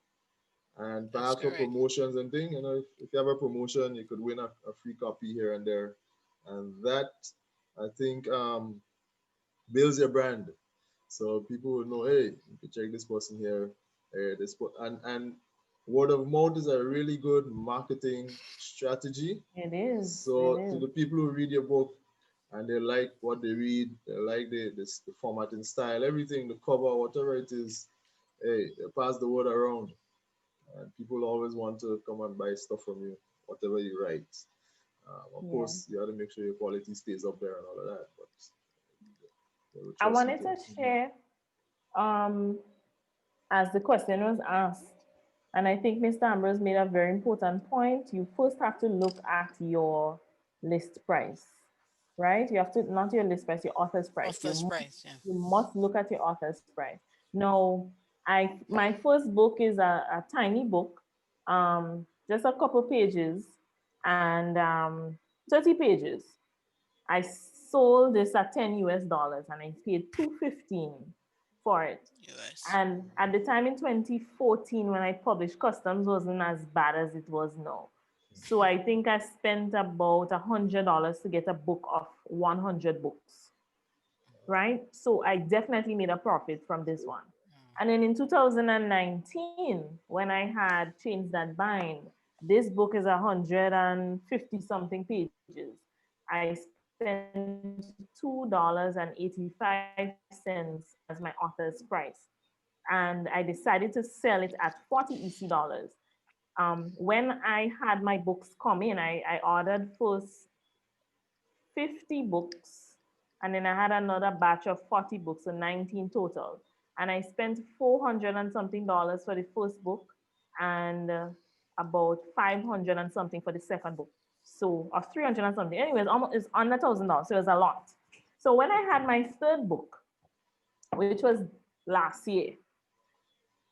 [SPEAKER 3] and
[SPEAKER 5] That's
[SPEAKER 3] perhaps for
[SPEAKER 5] correct.
[SPEAKER 3] promotions and thing. If you have a promotion, you could win a free copy here and there, and that I think builds your brand. So people will know, hey, you can check this person here, and word of mouth is a really good marketing strategy.
[SPEAKER 1] It is. It
[SPEAKER 3] So to
[SPEAKER 1] is.
[SPEAKER 3] the people who read your book and they like what they read, they like the formatting style, everything, the cover, whatever it is, hey, they pass the word around, and people always want to come and buy stuff from you, whatever you write. Of
[SPEAKER 1] Yeah.
[SPEAKER 3] course, you have to make sure your quality stays up there and all of that, but they will
[SPEAKER 1] I
[SPEAKER 3] trust you
[SPEAKER 1] wanted
[SPEAKER 3] to.
[SPEAKER 1] to share, um, as the question was asked, and I think Mr. Ambrose made a very important point. You first have to look at your list price, right? You have to, not your list price, your author's price.
[SPEAKER 5] Author's price. Yeah.
[SPEAKER 1] You must look at your author's price. Now, my first book is a tiny book, just a couple pages, and 30 pages. I sold this at 10 US dollars and I paid 215 for it.
[SPEAKER 5] US.
[SPEAKER 1] And at the time in 2014, when I published, customs wasn't as bad as it was now. So I think I spent about $100 to get a book of 100 books, right? So I definitely made a profit from this one. And then in 2019, when I had changed that bind, this book is 150 something pages. I spent $2.85 as my author's price. And I decided to sell it at 40 EC dollars. When I had my books come in, I ordered first 50 books, and then I had another batch of 40 books, so 19 total. And I spent 400 and something dollars for the first book, and about 500 and something for the second book. So, or 300 and something. Anyways, almost it's under $1,000, so it was a lot. So when I had my third book, which was last year,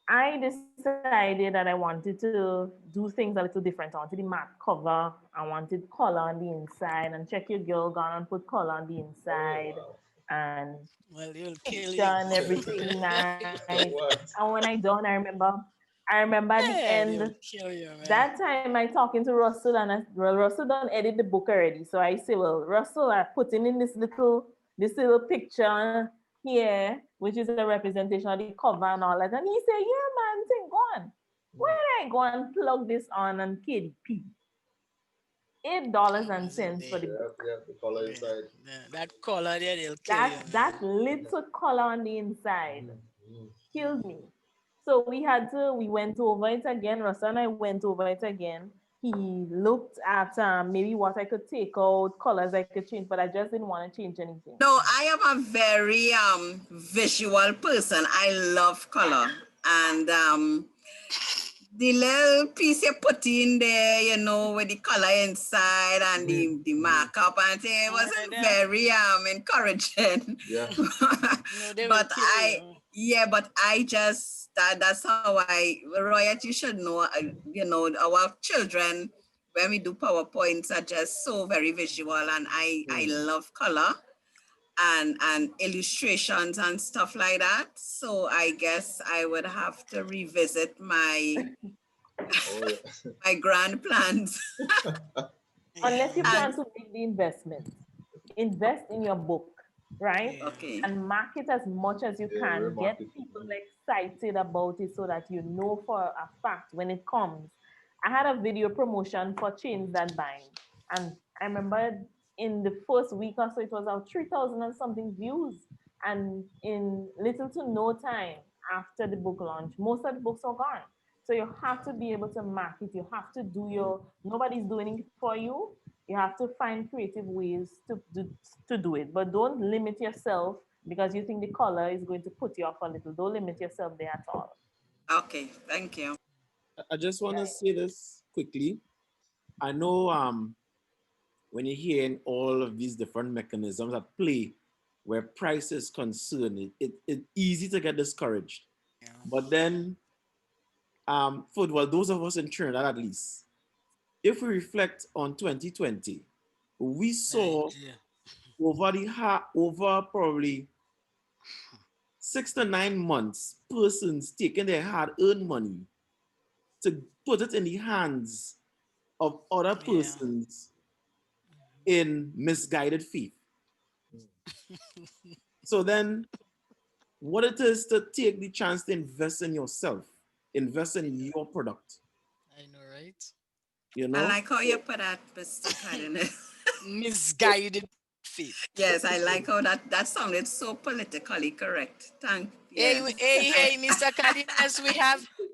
[SPEAKER 1] I decided that I wanted to do things a little different. I wanted the matte cover. I wanted color on the inside, and check your girl gone and put color on the inside,
[SPEAKER 3] Oh,
[SPEAKER 1] and
[SPEAKER 5] Well, he'll kill
[SPEAKER 1] picture
[SPEAKER 5] you.
[SPEAKER 1] and everything nice.
[SPEAKER 3] wow. What?
[SPEAKER 1] And when I done, I remember at the
[SPEAKER 5] Yeah,
[SPEAKER 1] end
[SPEAKER 5] he'll kill you, man.
[SPEAKER 1] that time I talking to Russell, and Russell done edit the book already. So I say, well, Russell, I putting in this little picture here, which is a representation of the cover and all that. And he said, yeah, man, thing go on. When I go and plug this on KDP, $8 and
[SPEAKER 5] Was it
[SPEAKER 1] cents for
[SPEAKER 5] there?
[SPEAKER 1] the
[SPEAKER 3] Yeah,
[SPEAKER 1] book.
[SPEAKER 3] yeah, the color
[SPEAKER 5] Yeah,
[SPEAKER 3] inside.
[SPEAKER 5] that color there, they'll kill you,
[SPEAKER 1] That
[SPEAKER 5] man.
[SPEAKER 1] little color on the inside
[SPEAKER 3] Mm.
[SPEAKER 1] killed me. So we went over it again. Russell and I went over it again. He looked at maybe what I could take out, colors I could change, but I just didn't want to change anything.
[SPEAKER 6] No, I am a very visual person. I love color. And the little piece you put in there, with the color inside and the markup and thing, it wasn't
[SPEAKER 5] Yeah,
[SPEAKER 6] very encouraging.
[SPEAKER 3] Yeah.
[SPEAKER 5] no, they will
[SPEAKER 6] But
[SPEAKER 5] kill
[SPEAKER 6] I just that's how Royal, you should know, our children, when we do PowerPoints, are just so very visual, and I love color and illustrations and stuff like that. So I guess I would have to revisit my
[SPEAKER 3] Oh, yeah.
[SPEAKER 6] my grand plans.
[SPEAKER 1] Unless you
[SPEAKER 5] Yeah,
[SPEAKER 1] plan
[SPEAKER 6] And
[SPEAKER 1] to make the investment, invest in your book, right?
[SPEAKER 5] yeah.
[SPEAKER 6] okay,
[SPEAKER 1] And market as much as you
[SPEAKER 3] Yeah,
[SPEAKER 1] can. Get
[SPEAKER 3] remarket.
[SPEAKER 1] people excited about it so that you know for a fact when it comes. I had a video promotion for Chains That Bind, and I remember in the first week or so, it was out 3,000 and something views. And in little to no time after the book launch, most of the books are gone. So you have to be able to market. You have to do nobody's doing it for you. You have to find creative ways to do it. But don't limit yourself because you think the color is going to put you off a little. Don't limit yourself there at all.
[SPEAKER 6] okay, thank you.
[SPEAKER 4] I just want to say this quickly. I know when you're hearing all of these different mechanisms at play where price is concerned, it's easy to get discouraged. But then, for those of us in Trinidad at least, if we reflect on 2020, we saw
[SPEAKER 5] Yeah.
[SPEAKER 4] over probably 6 to 9 months, persons taking their hard-earned money to put it in the hands of other
[SPEAKER 5] Yeah.
[SPEAKER 4] persons in misguided faith. So then, what it is to take the chance to invest in yourself, invest in your product,
[SPEAKER 5] I know, right?
[SPEAKER 4] you
[SPEAKER 6] I
[SPEAKER 4] know?
[SPEAKER 6] like how you put that, Mr. Cardinal.
[SPEAKER 5] Misguided faith.
[SPEAKER 6] Yes, I like how that sounded so politically correct.
[SPEAKER 5] Hey,
[SPEAKER 6] Yes.
[SPEAKER 5] hey, Mr. Cardenas,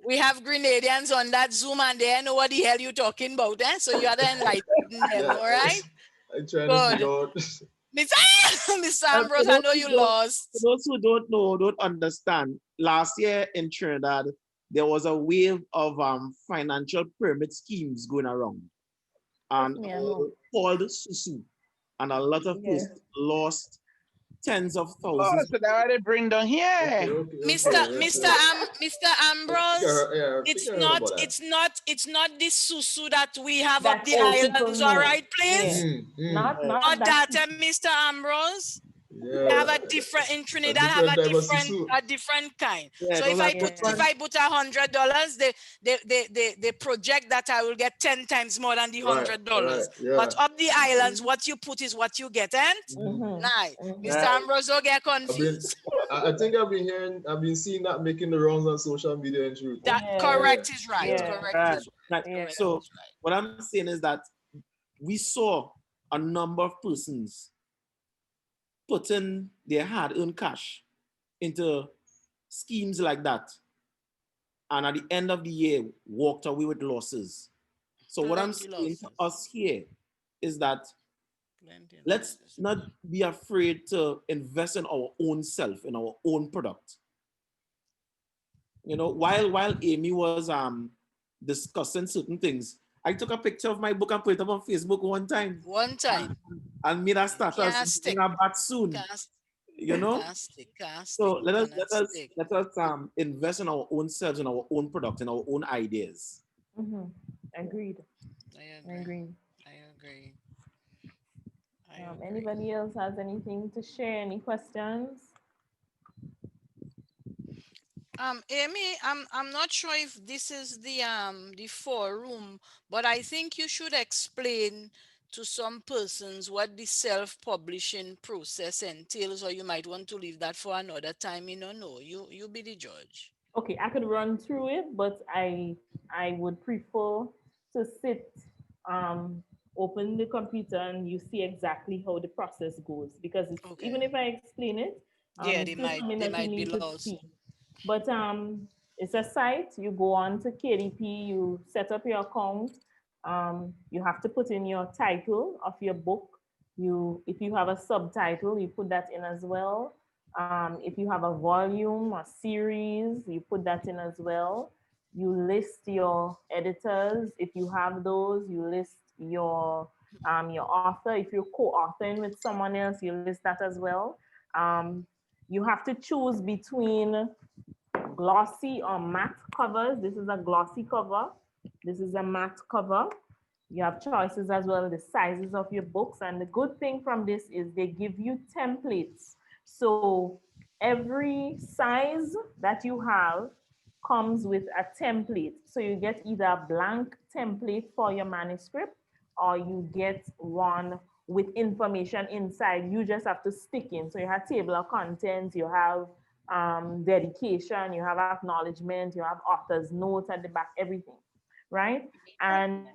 [SPEAKER 5] we have Grenadians on that Zoom and they know what the hell you talking about, eh? So you are to enlighten them,
[SPEAKER 3] Yeah.
[SPEAKER 5] all right?
[SPEAKER 3] I'm trying to
[SPEAKER 5] Good.
[SPEAKER 3] figure out.
[SPEAKER 5] Mr. Ambrose, I know you
[SPEAKER 4] For
[SPEAKER 5] lost.
[SPEAKER 4] those who don't know, don't understand, last year in Trinidad, there was a wave of financial pyramid schemes going around, and
[SPEAKER 1] Me, I know.
[SPEAKER 4] called Susu, and a lot of
[SPEAKER 1] Yeah.
[SPEAKER 4] persons lost tens of
[SPEAKER 8] Oh,
[SPEAKER 4] thousands.
[SPEAKER 8] so that what they bring down here.
[SPEAKER 5] Mr.
[SPEAKER 3] Yeah,
[SPEAKER 5] Mr.
[SPEAKER 3] yeah.
[SPEAKER 5] Mr. Ambrose,
[SPEAKER 3] Yeah, I
[SPEAKER 5] it's
[SPEAKER 3] think I heard
[SPEAKER 5] not
[SPEAKER 3] about that.
[SPEAKER 5] it's not it's not this susu that we have up
[SPEAKER 1] That
[SPEAKER 5] the
[SPEAKER 1] all people
[SPEAKER 5] islands, all
[SPEAKER 1] know.
[SPEAKER 5] right, please?
[SPEAKER 1] Yeah. Not
[SPEAKER 5] Not
[SPEAKER 1] that.
[SPEAKER 5] that, Mr. Ambrose. We
[SPEAKER 3] Yeah,
[SPEAKER 5] have a different in
[SPEAKER 3] a
[SPEAKER 5] Trinidad have
[SPEAKER 3] different type of susu.
[SPEAKER 5] a different kind.
[SPEAKER 4] Yeah,
[SPEAKER 5] So
[SPEAKER 4] those
[SPEAKER 5] if
[SPEAKER 4] are
[SPEAKER 5] I put
[SPEAKER 1] Yeah.
[SPEAKER 5] $100, they project that I will get 10 times more than the
[SPEAKER 3] Right,
[SPEAKER 5] $100.
[SPEAKER 3] yeah.
[SPEAKER 5] But up the islands, what you put is what you get, and
[SPEAKER 1] Mm-hmm.
[SPEAKER 5] nah,
[SPEAKER 1] Mm-hmm.
[SPEAKER 5] Mr. Ambrose, don't get
[SPEAKER 3] I've been,
[SPEAKER 5] confused.
[SPEAKER 3] I think I've been seeing that making the rounds on social media and truth.
[SPEAKER 5] That
[SPEAKER 1] Yeah.
[SPEAKER 5] correct is right.
[SPEAKER 3] Yeah.
[SPEAKER 5] Correct
[SPEAKER 8] Right.
[SPEAKER 5] is
[SPEAKER 4] Right.
[SPEAKER 1] Yeah.
[SPEAKER 5] correct
[SPEAKER 4] So
[SPEAKER 5] is right.
[SPEAKER 4] what I'm saying is that we saw a number of persons putting their hard-earned cash into schemes like that, and at the end of the year walked away with losses. So what I'm
[SPEAKER 5] Plenty
[SPEAKER 4] saying to
[SPEAKER 5] losses.
[SPEAKER 4] us here is that
[SPEAKER 5] Plenty
[SPEAKER 4] let's
[SPEAKER 5] losses.
[SPEAKER 4] not be afraid to invest in our own self, in our own product. You know, while Amy was discussing certain things, I took a picture of my book and put it up on Facebook one time
[SPEAKER 5] One time.
[SPEAKER 4] and made a
[SPEAKER 5] Can't
[SPEAKER 4] status
[SPEAKER 5] stick.
[SPEAKER 4] bring her back soon.
[SPEAKER 5] Can't
[SPEAKER 4] You know.
[SPEAKER 5] Castic,
[SPEAKER 4] So
[SPEAKER 5] castic,
[SPEAKER 4] let us let
[SPEAKER 5] cannot
[SPEAKER 4] us
[SPEAKER 5] stick.
[SPEAKER 4] let us invest in our own selves, in our own product, in our own ideas.
[SPEAKER 1] Mm-hmm. Agreed.
[SPEAKER 5] I agree.
[SPEAKER 1] Agreed.
[SPEAKER 5] I agree. I agree.
[SPEAKER 1] Anybody else has anything to share? Any questions?
[SPEAKER 5] Amy, I'm not sure if this is the forum, but I think you should explain to some persons what the self-publishing process entails, or you might want to leave that for another time. You know, no, you be the judge.
[SPEAKER 1] Okay, I could run through it, but I would prefer to sit, um, open the computer and you see exactly how the process goes, because it's,
[SPEAKER 5] Okay.
[SPEAKER 1] even if I explain it,
[SPEAKER 5] Yeah,
[SPEAKER 1] it's still something
[SPEAKER 5] they
[SPEAKER 1] that you
[SPEAKER 5] might be
[SPEAKER 1] need to
[SPEAKER 5] lost.
[SPEAKER 1] see. But it's a site. You go on to KDP, you set up your account. You have to put in your title of your book. If you have a subtitle, you put that in as well. If you have a volume or series, you put that in as well. You list your editors if you have those. You list your author. If you're co-authoring with someone else, you list that as well. Um, you have to choose between glossy or matte covers. This is a glossy cover. This is a matte cover. You have choices as well, the sizes of your books. And the good thing from this is they give you templates. So every size that you have comes with a template. So you get either a blank template for your manuscript, or you get one with information inside. You just have to stick in. So you have table of contents, you have dedication, you have acknowledgement, you have author's notes at the back, everything, right? And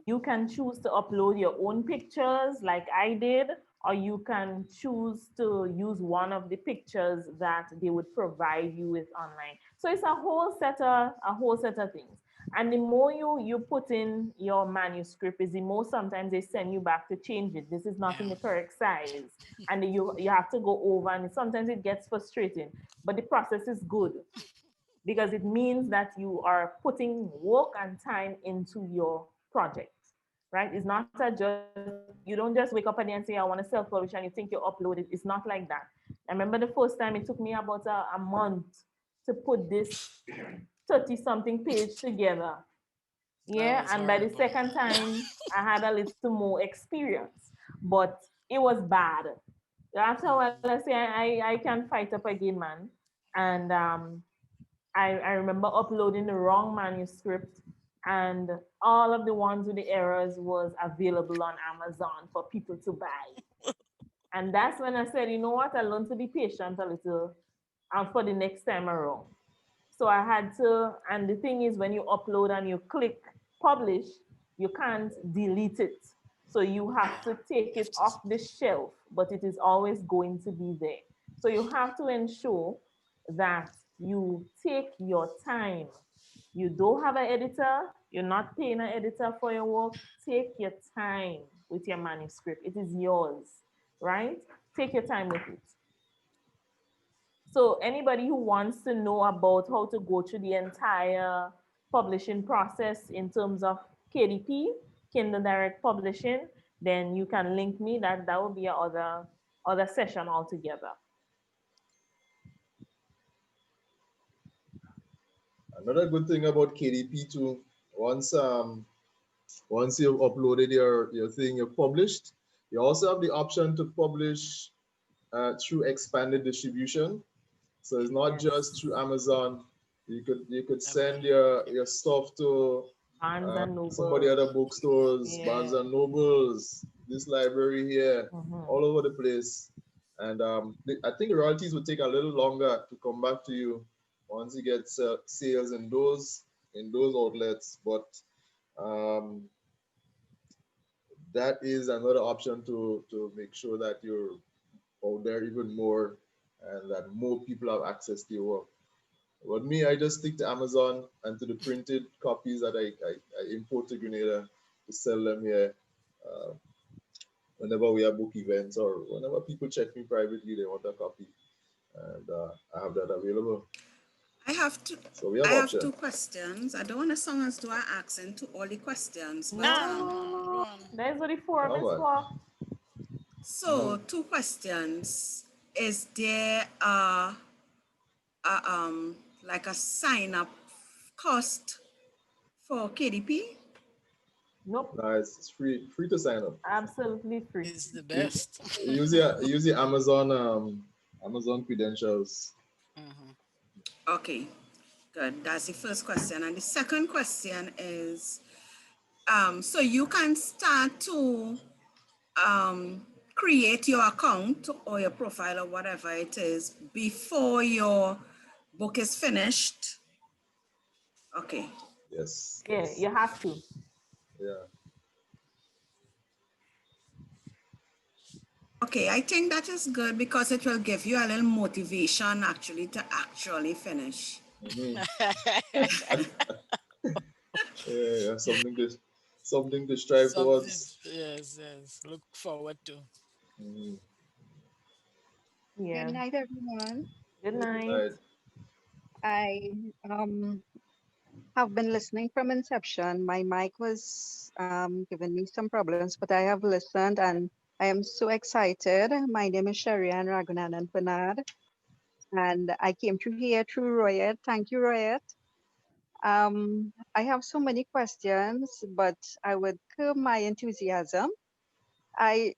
[SPEAKER 1] you can choose to upload your own pictures like I did, or you can choose to use one of the pictures that they would provide you with online. So it's a whole set of things. And the more you put in your manuscript, is the more sometimes they send you back to change it. This is not in
[SPEAKER 5] Yeah.
[SPEAKER 1] the correct size, and you have to go over, and sometimes it gets frustrating. But the process is good, because it means that you are putting work and time into your project, right? It's not a just, you don't just wake up and then say, I want to self-publish, and you think you upload it. It's not like that. I remember the first time it took me about a month to put this 30 something page together.
[SPEAKER 5] That
[SPEAKER 1] Yeah,
[SPEAKER 5] was
[SPEAKER 1] and by the
[SPEAKER 5] horrible.
[SPEAKER 1] second time I had a little more experience, but it was bad. After a while, I say I can fight up again, man. And I remember uploading the wrong manuscript, and all of the ones with the errors was available on Amazon for people to buy. And that's when I said, you know what, I learned to be patient a little, for the next time around. So I had to, and the thing is, when you upload and you click publish, you can't delete it. So you have to take
[SPEAKER 5] You
[SPEAKER 1] it
[SPEAKER 5] have to.
[SPEAKER 1] off the shelf, but it is always going to be there. So you have to ensure that you take your time. You don't have an editor, you're not paying an editor for your work. Take your time with your manuscript. It is yours, right? Take your time with it. So anybody who wants to know about how to go through the entire publishing process in terms of KDP, Kindle Direct Publishing, then you can link me. That will be a other session altogether.
[SPEAKER 3] Another good thing about KDP too, once once you've uploaded your thing, you've published, you also have the option to publish through expanded distribution. So it's not
[SPEAKER 1] Yes.
[SPEAKER 3] just through Amazon. You could send
[SPEAKER 5] Everybody.
[SPEAKER 3] your stuff to
[SPEAKER 1] Barnes and
[SPEAKER 3] some of the
[SPEAKER 1] Noble.
[SPEAKER 3] other bookstores, Barnes
[SPEAKER 1] Yeah.
[SPEAKER 3] and Nobles, this library here,
[SPEAKER 1] Mm-hmm.
[SPEAKER 3] all over the place. And I think royalties would take a little longer to come back to you once you get sales in those outlets. But um, that is another option to make sure that you're out there even more and that more people have access to your work. But me, I just stick to Amazon and to the printed copies that I import to Grenada to sell them here. Uh, Whenever we have book events or whenever people check me privately, they want a copy, and I have that available.
[SPEAKER 6] I have two.
[SPEAKER 3] So we
[SPEAKER 6] I
[SPEAKER 3] have
[SPEAKER 6] have
[SPEAKER 3] option.
[SPEAKER 6] two questions. I don't want to sound as though I accent to all the questions, but
[SPEAKER 1] No,
[SPEAKER 5] No,
[SPEAKER 1] no,
[SPEAKER 5] no, go
[SPEAKER 1] no.
[SPEAKER 5] on.
[SPEAKER 1] That's what the forum
[SPEAKER 3] Come
[SPEAKER 1] is
[SPEAKER 3] on.
[SPEAKER 1] for.
[SPEAKER 6] so two questions. is there like a sign up cost for KDP?
[SPEAKER 1] Nope,
[SPEAKER 3] It's free to sign up.
[SPEAKER 1] absolutely free.
[SPEAKER 5] It's the
[SPEAKER 3] You-
[SPEAKER 5] best.
[SPEAKER 3] use your Amazon credentials.
[SPEAKER 5] Mhm.
[SPEAKER 6] Okay, good. That's the first question. And the second question is, so you can start to create your account or your profile or whatever it is before your book is finished. Okay.
[SPEAKER 3] Yes.
[SPEAKER 1] Yeah,
[SPEAKER 3] Yes.
[SPEAKER 1] you have to.
[SPEAKER 3] Yeah.
[SPEAKER 6] Okay, I think that is good because it will give you a little motivation actually to actually finish.
[SPEAKER 3] Mhm. Yeah. Something to strive
[SPEAKER 5] Something,
[SPEAKER 3] towards.
[SPEAKER 5] yes. Look forward to.
[SPEAKER 3] Mhm.
[SPEAKER 9] Good
[SPEAKER 1] Yeah.
[SPEAKER 9] night, everyone.
[SPEAKER 1] Good
[SPEAKER 3] Good
[SPEAKER 1] night.
[SPEAKER 3] night.
[SPEAKER 9] I have been listening from inception. My mic was giving me some problems, but I have listened and I am so excited. My name is Sharian Ragunanan Panad, and I came through here through Royet. Thank you, Royet. I have so many questions, but I would curb my enthusiasm. I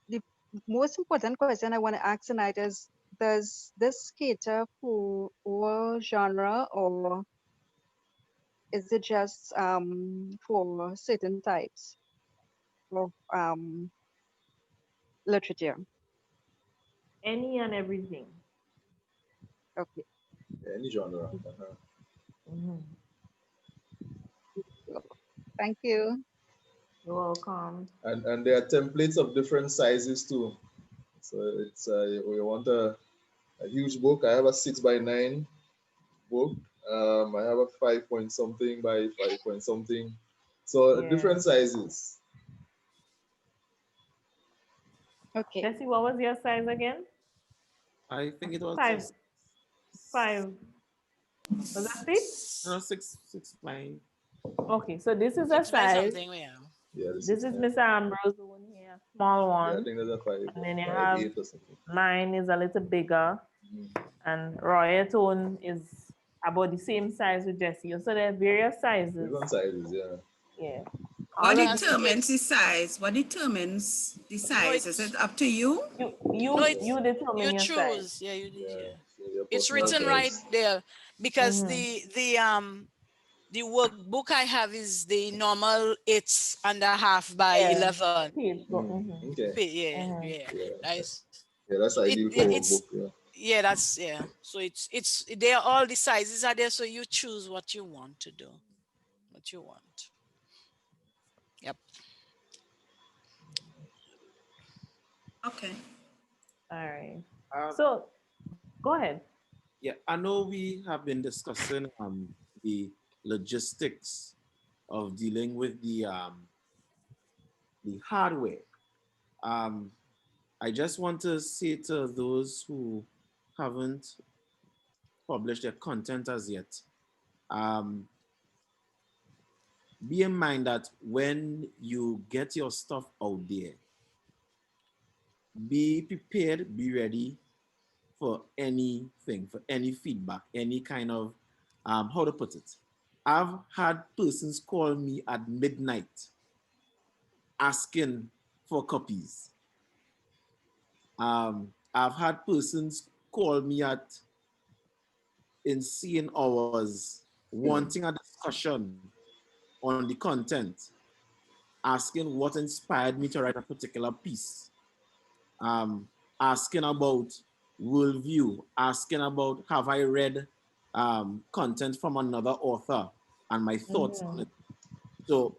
[SPEAKER 9] the most important question I want to ask tonight is, does this cater for all genre, or is it just for certain types of literature?
[SPEAKER 1] Any and everything.
[SPEAKER 9] Okay.
[SPEAKER 3] Any genre. Uh-huh.
[SPEAKER 1] Mhm.
[SPEAKER 9] So, thank you.
[SPEAKER 1] You're welcome.
[SPEAKER 3] And there are templates of different sizes too. So it's you want a huge book. I have a 6 by 9 book. I have a 5 point something by 5 point something. So
[SPEAKER 1] Yeah.
[SPEAKER 3] different sizes.
[SPEAKER 9] Okay.
[SPEAKER 1] Jesse, what was your size again?
[SPEAKER 4] I think it was
[SPEAKER 1] Five. Five. Was that six?
[SPEAKER 4] no, six by
[SPEAKER 1] Okay, so this is a
[SPEAKER 5] 6 by
[SPEAKER 1] size.
[SPEAKER 5] something, yeah.
[SPEAKER 3] Yeah, the
[SPEAKER 1] This
[SPEAKER 3] six
[SPEAKER 1] is
[SPEAKER 3] nine.
[SPEAKER 1] Mr. Ambrose one here, small
[SPEAKER 3] Yeah, I
[SPEAKER 1] one.
[SPEAKER 3] think there's a
[SPEAKER 1] And then you
[SPEAKER 3] five
[SPEAKER 1] have
[SPEAKER 3] eight or something.
[SPEAKER 1] mine is a little bigger,
[SPEAKER 3] Mhm.
[SPEAKER 1] and Royal Tone is about the same size with Jesse. So there are various sizes.
[SPEAKER 3] Different sizes, yeah.
[SPEAKER 1] Yeah.
[SPEAKER 6] What
[SPEAKER 1] All of
[SPEAKER 5] That's
[SPEAKER 1] these,
[SPEAKER 6] determines the
[SPEAKER 5] it's
[SPEAKER 6] size? What determines the
[SPEAKER 5] no,
[SPEAKER 6] size? Is
[SPEAKER 5] it's
[SPEAKER 6] it up to you?
[SPEAKER 1] you
[SPEAKER 5] no,
[SPEAKER 1] you
[SPEAKER 5] it's
[SPEAKER 1] you determine
[SPEAKER 5] you
[SPEAKER 1] your size.
[SPEAKER 5] choose. Yeah, you did.
[SPEAKER 3] Yeah.
[SPEAKER 5] Yeah,
[SPEAKER 3] So your
[SPEAKER 5] it's
[SPEAKER 3] personal
[SPEAKER 5] written
[SPEAKER 6] Okay.
[SPEAKER 5] right
[SPEAKER 3] choice.
[SPEAKER 5] there because
[SPEAKER 1] Mm-hmm.
[SPEAKER 5] the workbook I have is the normal 8.5 by
[SPEAKER 1] Yeah.
[SPEAKER 5] 11.
[SPEAKER 1] Page go.
[SPEAKER 3] Mm.
[SPEAKER 1] Mm-hmm.
[SPEAKER 3] Okay.
[SPEAKER 5] Yeah,
[SPEAKER 1] Mm-hmm.
[SPEAKER 5] yeah.
[SPEAKER 3] Yeah.
[SPEAKER 5] Nice.
[SPEAKER 3] Yeah, that's
[SPEAKER 5] So
[SPEAKER 3] ideal for
[SPEAKER 5] it's
[SPEAKER 3] workbook. Yeah.
[SPEAKER 5] yeah, that's yeah. So it's there. All the sizes are there, so you choose what you want to do, what you want. Yep.
[SPEAKER 6] Okay.
[SPEAKER 1] All right.
[SPEAKER 4] um,
[SPEAKER 1] So go ahead.
[SPEAKER 4] yeah, I know we have been discussing the logistics of dealing with the hardware. Um, I just want to say to those who haven't published their content as yet, um, be in mind that when you get your stuff out there, be prepared, be ready for anything, for any feedback, any kind of, how to put it. I've had persons call me at midnight asking for copies. I've had persons call me at insane hours wanting a discussion on the content, asking what inspired me to write a particular piece, um, asking about worldview, asking about have I read content from another author and my thoughts on
[SPEAKER 1] Mm-hmm.
[SPEAKER 4] it. So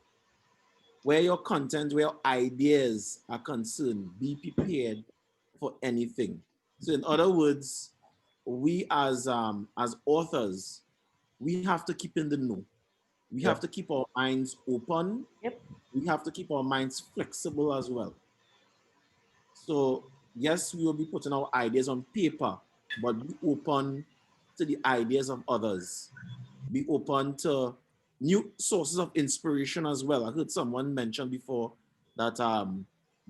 [SPEAKER 4] where your content, where ideas are concerned, be prepared for anything. So in other words, we as authors, we have to keep in the know. We have
[SPEAKER 3] Yeah.
[SPEAKER 4] to keep our minds open.
[SPEAKER 1] Yep.
[SPEAKER 4] We have to keep our minds flexible as well. So yes, we will be putting our ideas on paper, but be open to the ideas of others. Be open to new sources of inspiration as well. I heard someone mention before that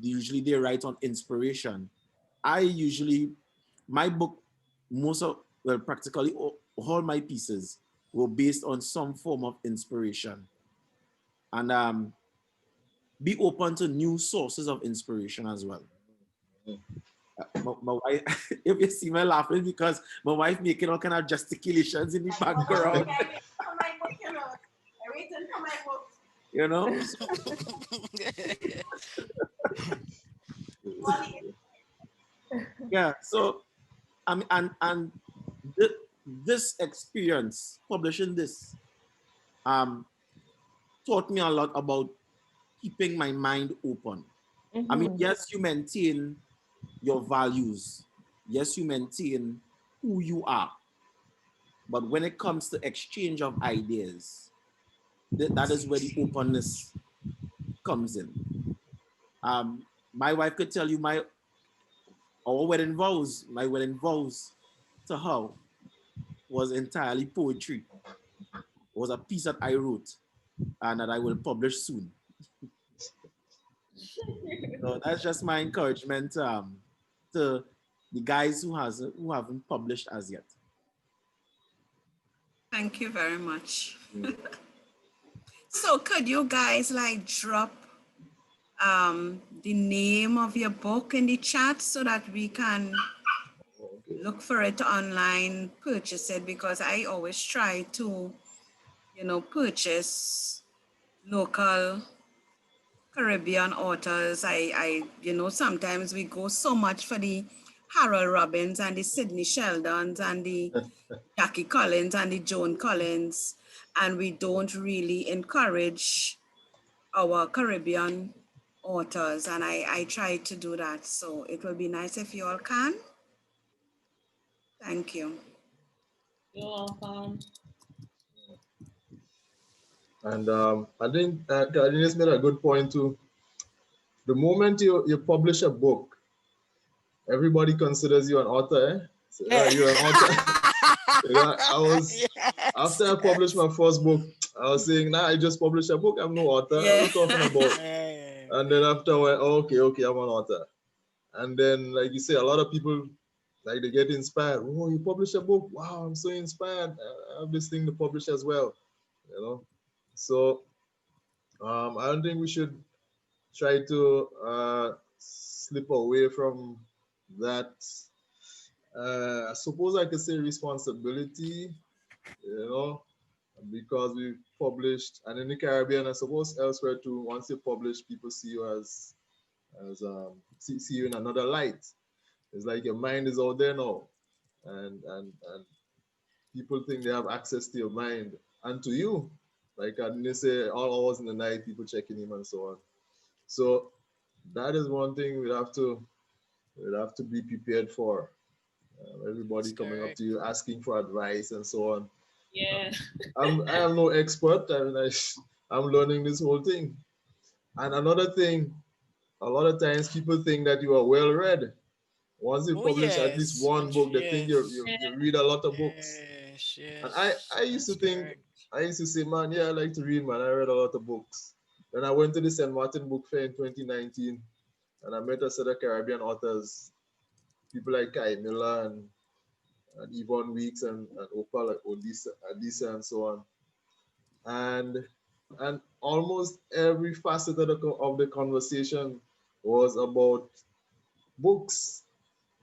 [SPEAKER 4] usually they write on inspiration. I usually my book, practically all my pieces were based on some form of inspiration. And be open to new sources of inspiration as well. My wife, if you see me laughing, because my wife making all kind of gesticulations in the background. You know? Yeah, so this experience, publishing this, taught me a lot about keeping my mind open. I mean, yes, you maintain your values. Yes, you maintain who you are. But when it comes to exchange of ideas, that is where the openness comes in. My wife could tell you my wedding vows to her was entirely poetry. It was a piece that I wrote and that I will publish soon. So that's just my encouragement to the guys who haven't published as yet.
[SPEAKER 6] Thank you very much. So could you guys like drop the name of your book in the chat so that we can look for it online, purchase it, because I always try to, purchase local Caribbean authors. Sometimes we go so much for the Harold Robbins and the Sidney Sheldons and the Jackie Collins and the Joan Collins, and we don't really encourage our Caribbean authors, and I try to do that. So it will be nice if you all can. Thank you.
[SPEAKER 1] You're welcome.
[SPEAKER 3] And I think Cardenas made a good point too. The moment you publish a book, everybody considers you an author. Eh? So, you're an author. After I published my first book, I was saying, nah, I just published a book. I'm no author. What are you talking about? And then after I went, okay, I'm an author. And then, like you say, a lot of people, like they get inspired. Oh, you publish a book. Wow, I'm so inspired. I have this thing to publish as well. So I don't think we should try to slip away from that. I suppose I could say responsibility, because we published, and in the Caribbean, I suppose elsewhere too, once you publish, people see you see you in another light. It's like your mind is out there now, and people think they have access to your mind and to you. Like they say, all hours in the night, people checking him and so on. So that is one thing we'd have to be prepared for. Everybody coming up to you asking for advice and so on.
[SPEAKER 1] Yeah.
[SPEAKER 3] I am no expert. I mean, I'm learning this whole thing. And another thing, a lot of times people think that you are well read. Once you publish at least one book, they think you read a lot of books. And I used to think, I used to say, man, yeah, I like to read, man. I read a lot of books. Then I went to the St. Martin Book Fair in 2019, and I met a set of Caribbean authors, people like Kai Miller and Yvonne Weeks and Opal, like Odisa and so on. And almost every facet of the conversation was about books.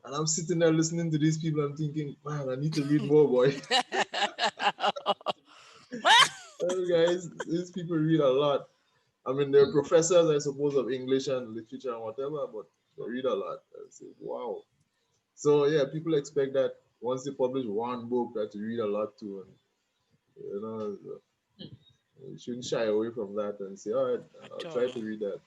[SPEAKER 3] And I'm sitting there listening to these people. I'm thinking, man, I need to read more, boy. Guys, these people read a lot. I mean, they're professors, I suppose, of English and literature and whatever, but they read a lot. I say, wow. So yeah, people expect that once they publish one book, that you read a lot too. And, you shouldn't shy away from that and say, all right, I'll try to read that.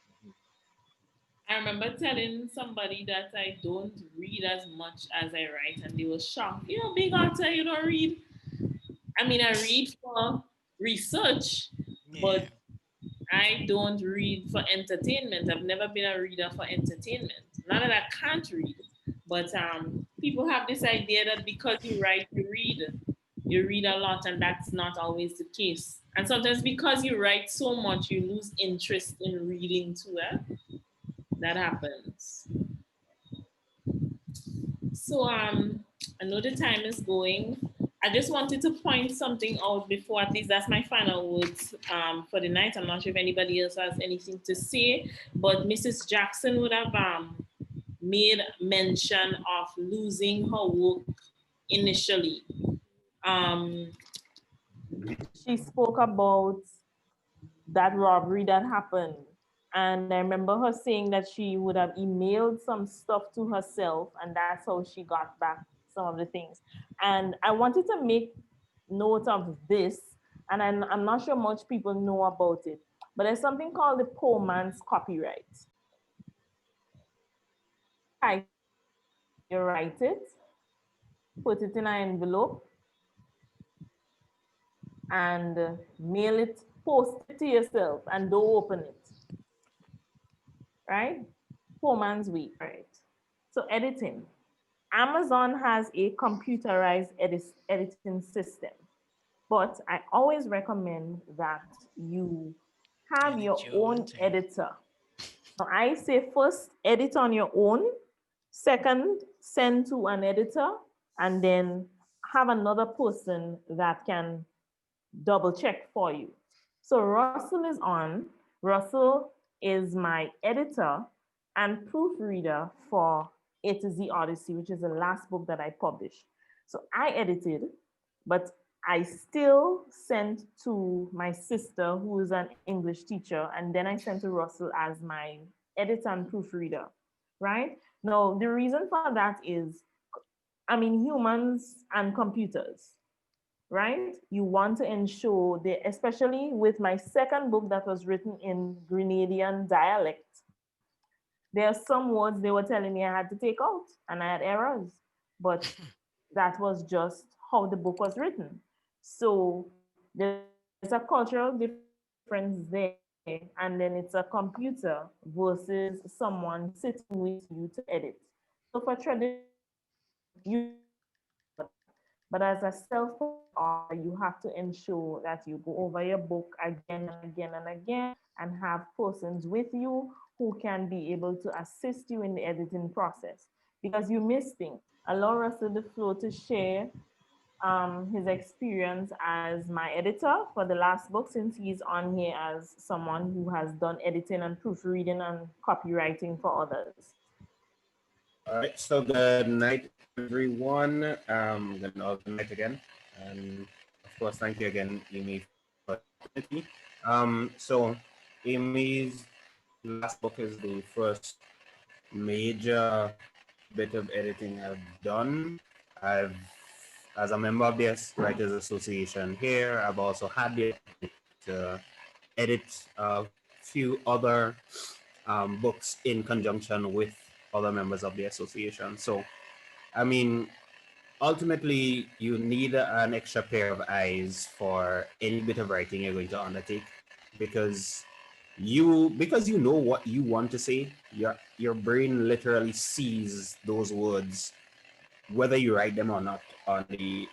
[SPEAKER 1] I remember telling somebody that I don't read as much as I write, and they were shocked. Big author, you don't read. I mean, I read for research, but I don't read for entertainment. I've never been a reader for entertainment. Not that I can't read, but people have this idea that because you write, you read a lot, and that's not always the case. And sometimes because you write so much, you lose interest in reading too. That happens. So I know the time is going. I just wanted to point something out before, at least that's my final words for the night. I'm not sure if anybody else has anything to say, but Mrs. Jackson would have made mention of losing her work initially. Um, she spoke about that robbery that happened. And I remember her saying that she would have emailed some stuff to herself, and that's how she got back some of the things. And I wanted to make note of this, and I'm not sure much people know about it, but there's something called the poor man's copyright. You write it, put it in an envelope, and mail it, post it to yourself, and don't open it. Right? Poor man's way. Right. So editing. Amazon has a computerized editing system, but I always recommend that you have
[SPEAKER 5] Edit
[SPEAKER 1] your
[SPEAKER 5] your own
[SPEAKER 1] own
[SPEAKER 5] thing.
[SPEAKER 1] editor. I say first edit on your own, second send to an editor, and then have another person that can double check for you. So Russell is on. Russell is my editor and proofreader for A to Z Odyssey, which is the last book that I published. So I edited, but I still sent to my sister, who is an English teacher, and then I sent to Russell as my editor and proofreader, right? Now, the reason for that is, I mean, humans and computers, right? You want to ensure that, especially with my second book that was written in Grenadian dialect, there are some words they were telling me I had to take out and I had errors, but that was just how the book was written. So there's a cultural difference there, and then it's a computer versus someone sitting with you to edit. So for traditional publishing, you can use computers, but as a self-published author, you have to ensure that you go over your book again and again and again and have persons with you who can be able to assist you in the editing process because you miss things. Allow Russell the floor to share his experience as my editor for the last book, since he's on here as someone who has done editing and proofreading and copywriting for others.
[SPEAKER 2] All right, so good night, everyone. Good night again. And of course, thank you again, Amy, for the opportunity. So Amy's last book is the first major bit of editing I've done. I've, as a member of the Writers Association here, I've also had the opportunity to edit a few other books in conjunction with other members of the association. So, I mean, ultimately, you need an extra pair of eyes for any bit of writing you're going to undertake, because you know what you want to say. Your brain literally sees those words, whether you write them or not on the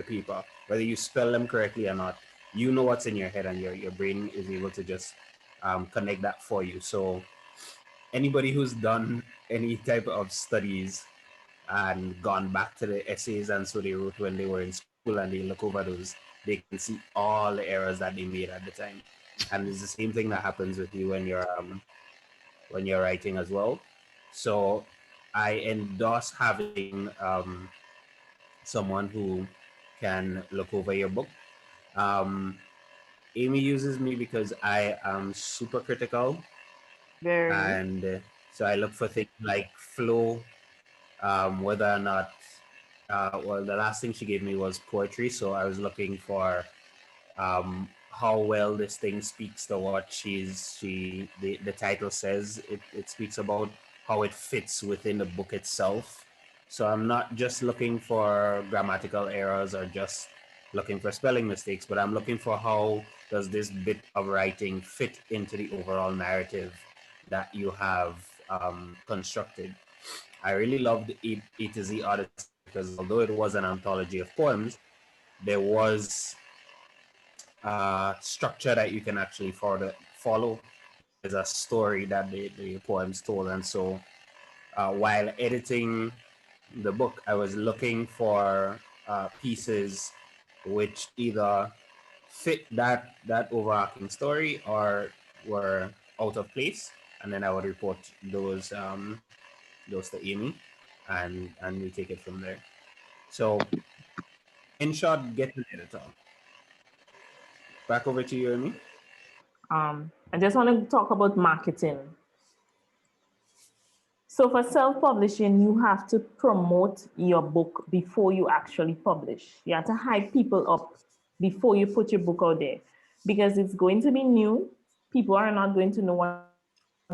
[SPEAKER 2] paper, whether you spell them correctly or not. You know what's in your head, and your brain is able to just connect that for you. So anybody who's done any type of studies and gone back to the essays and so they wrote when they were in school and they look over those, they can see all the errors that they made at the time. And it's the same thing that happens with you when you're writing as well. So I endorse having someone who can look over your book. Um, Amy uses me because I am super critical,
[SPEAKER 1] Very.
[SPEAKER 2] and so I look for things like flow, whether or not well, the last thing she gave me was poetry, so I was looking for how well this thing speaks to what the title says it speaks about, how it fits within the book itself. So I'm not just looking for grammatical errors or just looking for spelling mistakes, but I'm looking for how does this bit of writing fit into the overall narrative that you have constructed. I really loved A to Z Odyssey because although it was an anthology of poems, there was structure that you can actually follow. There's a story that the poems told, and so while editing the book, I was looking for pieces which either fit that overarching story or were out of place, and then I would report those to Amy, and we take it from there. So, in short, get an editor. Back over to you, Amy.
[SPEAKER 1] I just want to talk about marketing. So for self-publishing, you have to promote your book before you actually publish. You have to hype people up before you put your book out there because it's going to be new. People are not going to know what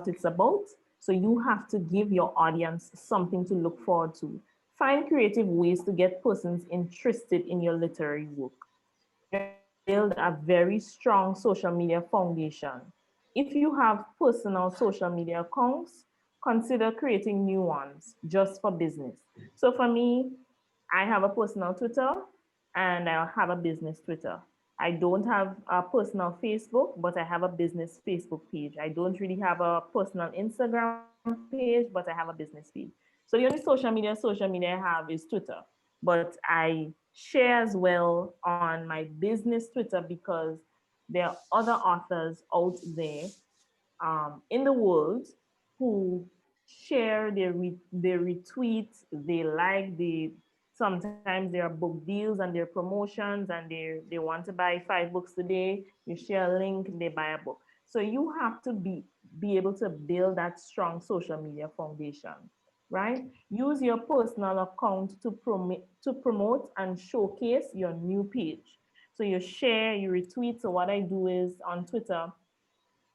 [SPEAKER 1] it's about. So you have to give your audience something to look forward to. Find creative ways to get persons interested in your literary work. You have to build a very strong social media foundation. If you have personal social media accounts, consider creating new ones just for business. So for me, I have a personal Twitter and I have a business Twitter. I don't have a personal Facebook, but I have a business Facebook page. I don't really have a personal Instagram page, but I have a business page. So the only social media I have is Twitter. But I share as well on my business Twitter because there are other authors out there in the world who share, they retweet, they like, they sometimes there are book deals and there are promotions and they want to buy 5 books today. You share a link, they buy a book. So you have to be able to build that strong social media foundation, right? Use your personal account to promote and showcase your new page. So you share, you retweet. So what I do is on Twitter,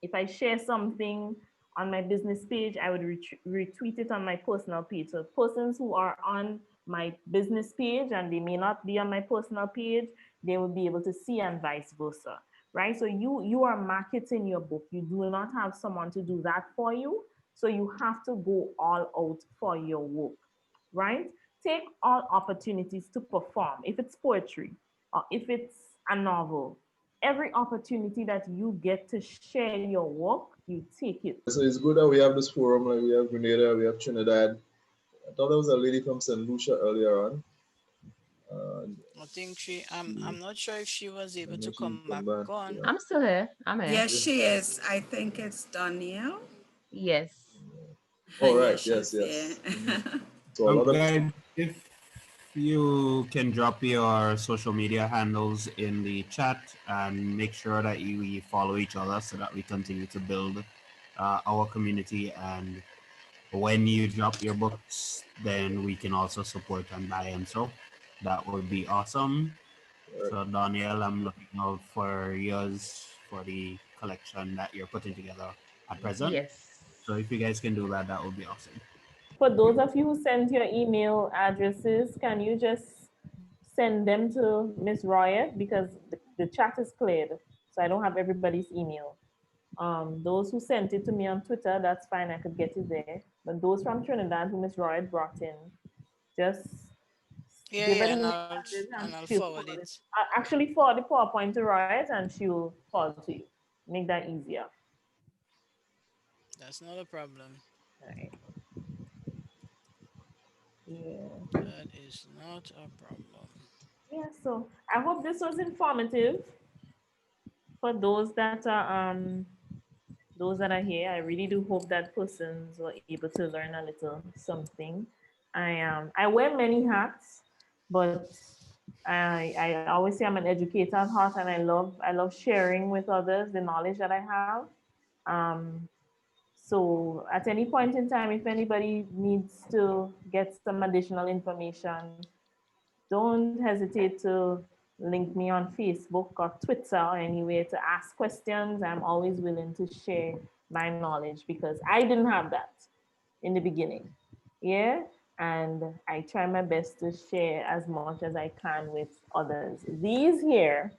[SPEAKER 1] if I share something on my business page, I would retweet it on my personal page. So persons who are on my business page and they may not be on my personal page, they will be able to see and vice versa, right? So you are marketing your book. You do not have someone to do that for you. So you have to go all out for your work, right? Take all opportunities to perform. If it's poetry or if it's a novel, every opportunity that you get to share your work, you take it.
[SPEAKER 3] So it's good that we have this forum, like we have Grenada, we have Trinidad. I thought there was a lady from St. Lucia earlier on.
[SPEAKER 5] I think I'm not sure if she was able
[SPEAKER 3] And
[SPEAKER 5] to
[SPEAKER 3] then she
[SPEAKER 5] come back
[SPEAKER 3] come back.
[SPEAKER 5] on.
[SPEAKER 3] Yeah.
[SPEAKER 7] I'm still here. I'm here.
[SPEAKER 6] Yes, she is. I think it's Danielle.
[SPEAKER 7] Yes.
[SPEAKER 3] All right.
[SPEAKER 6] Yes,
[SPEAKER 3] Yes.
[SPEAKER 6] she's there.
[SPEAKER 3] Yes. So a lot of
[SPEAKER 2] Guys, if you can drop your social media handles in the chat and make sure that we follow each other so that we continue to build our community. And when you drop your books, then we can also support and buy and so that would be awesome. So Daniel, I'm looking out for yours for the collection that you're putting together at present.
[SPEAKER 7] Yes.
[SPEAKER 2] So if you guys can do that, that would be awesome.
[SPEAKER 1] For those of you who sent your email addresses, can you just send them to Miss Royet because the chat is cleared, so I don't have everybody's email. Those who sent it to me on Twitter, that's fine, I could get it there. But those from Trinidad who Miss Royet brought in, just
[SPEAKER 5] Yeah,
[SPEAKER 1] give her
[SPEAKER 5] yeah,
[SPEAKER 1] the
[SPEAKER 5] and
[SPEAKER 1] email
[SPEAKER 5] I'll
[SPEAKER 1] address
[SPEAKER 5] and
[SPEAKER 1] and
[SPEAKER 5] I'll
[SPEAKER 1] she'll
[SPEAKER 5] forward
[SPEAKER 1] forward it.
[SPEAKER 5] it.
[SPEAKER 1] Actually, forward the PowerPoint to Royet and she'll forward to you. Make that easier.
[SPEAKER 5] That's not a problem.
[SPEAKER 1] Right. Yeah.
[SPEAKER 5] That is not a problem.
[SPEAKER 1] Yeah, so I hope this was informative for those that are here. I really do hope that persons were able to learn a little something. I wear many hats, but I always say I'm an educator at heart, and I love sharing with others the knowledge that I have. Um, so at any point in time, if anybody needs to get some additional information, don't hesitate to link me on Facebook or Twitter or anywhere to ask questions. I'm always willing to share my knowledge because I didn't have that in the beginning. Yeah. And I try my best to share as much as I can with others. These here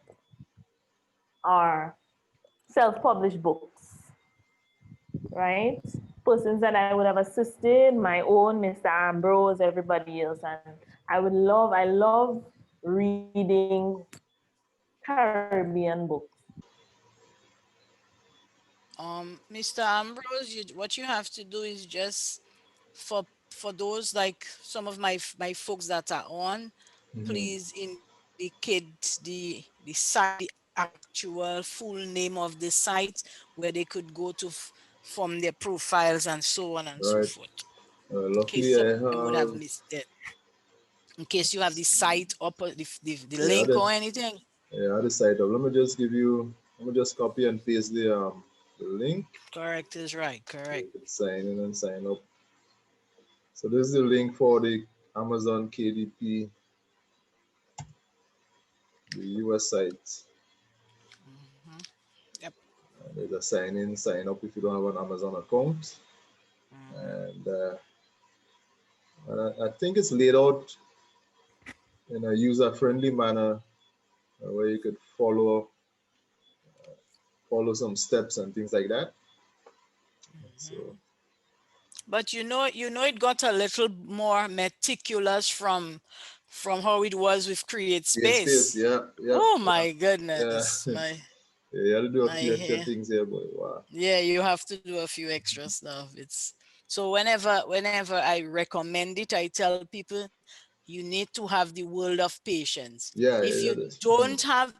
[SPEAKER 1] are self published books, right? Persons that I would have assisted, my own, Mr. Ambrose, everybody else. And I love reading Caribbean books.
[SPEAKER 5] Mr. Ambrose, what you have to do is just for for those like some of my folks that are on,
[SPEAKER 3] Mhm.
[SPEAKER 5] please indicate the site, the actual full name of the site where they could go to from their profiles and so on and so
[SPEAKER 3] Right.
[SPEAKER 5] forth. In case
[SPEAKER 3] Luckily,
[SPEAKER 5] some
[SPEAKER 3] I
[SPEAKER 5] of them would have
[SPEAKER 3] have.
[SPEAKER 5] missed it. In case you have the site up, the
[SPEAKER 3] Yeah,
[SPEAKER 5] link or anything.
[SPEAKER 3] yeah, the site up. Let me just give you. Let me just copy and paste the link.
[SPEAKER 5] Correct is right.
[SPEAKER 3] So
[SPEAKER 5] Correct.
[SPEAKER 3] you can sign in and sign up. So this is the link for the Amazon KDP, the US site.
[SPEAKER 5] Mhm. Yep.
[SPEAKER 3] There's a sign in, sign up if you don't have an Amazon account.
[SPEAKER 5] Mhm.
[SPEAKER 3] And I think it's laid out in a user-friendly manner where you could follow some steps and things like that. So
[SPEAKER 5] But it got a little more meticulous from how it was with Create
[SPEAKER 3] create space,
[SPEAKER 5] Space.
[SPEAKER 3] yeah, yeah,
[SPEAKER 5] Oh
[SPEAKER 3] yeah,
[SPEAKER 5] my
[SPEAKER 3] yeah.
[SPEAKER 5] goodness, my
[SPEAKER 3] Yeah, you had to do a
[SPEAKER 5] my
[SPEAKER 3] few extra
[SPEAKER 5] hair.
[SPEAKER 3] things here, but wow.
[SPEAKER 5] Yeah, you have to do a few extra stuff. It's so whenever I recommend it, I tell people you need to have the world of patience.
[SPEAKER 3] Yeah,
[SPEAKER 5] If
[SPEAKER 3] yeah,
[SPEAKER 5] you
[SPEAKER 3] this.
[SPEAKER 5] don't have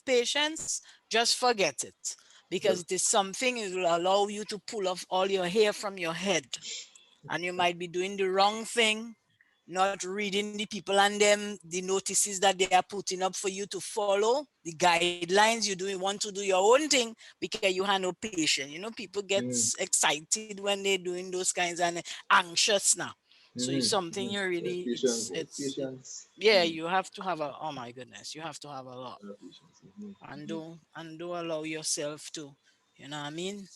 [SPEAKER 5] patience, just forget it because
[SPEAKER 3] Yeah.
[SPEAKER 5] it is something it will allow you to pull off all your hair from your head, and you might be doing the wrong thing, not reading the people and them the notices that they are putting up for you to follow the guidelines. Want to do your own thing because you have no patience. People get
[SPEAKER 3] Mm,
[SPEAKER 5] excited when they're doing those kinds and anxious now. So it's something you
[SPEAKER 3] yeah,
[SPEAKER 5] really
[SPEAKER 3] patience, boy.
[SPEAKER 5] it's it,
[SPEAKER 3] Patience.
[SPEAKER 5] yeah, you have to have a, oh my goodness, you have to have a lot,
[SPEAKER 3] Yeah, patience.
[SPEAKER 5] and don't allow yourself to, you know what I mean,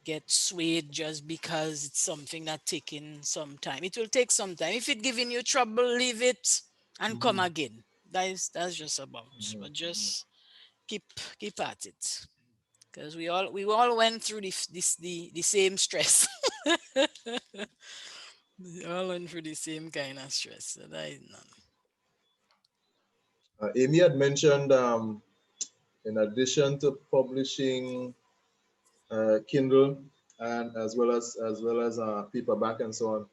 [SPEAKER 5] get swayed just because it's something that taking some time. It will take some time. If it giving you trouble, leave it and come again. That's just about. But just keep keep at it. Because we all went through the same stress. We all went through the same kind of stress. So that is none.
[SPEAKER 3] Amy had mentioned, in addition to publishing Kindle and as well as paperback and so on,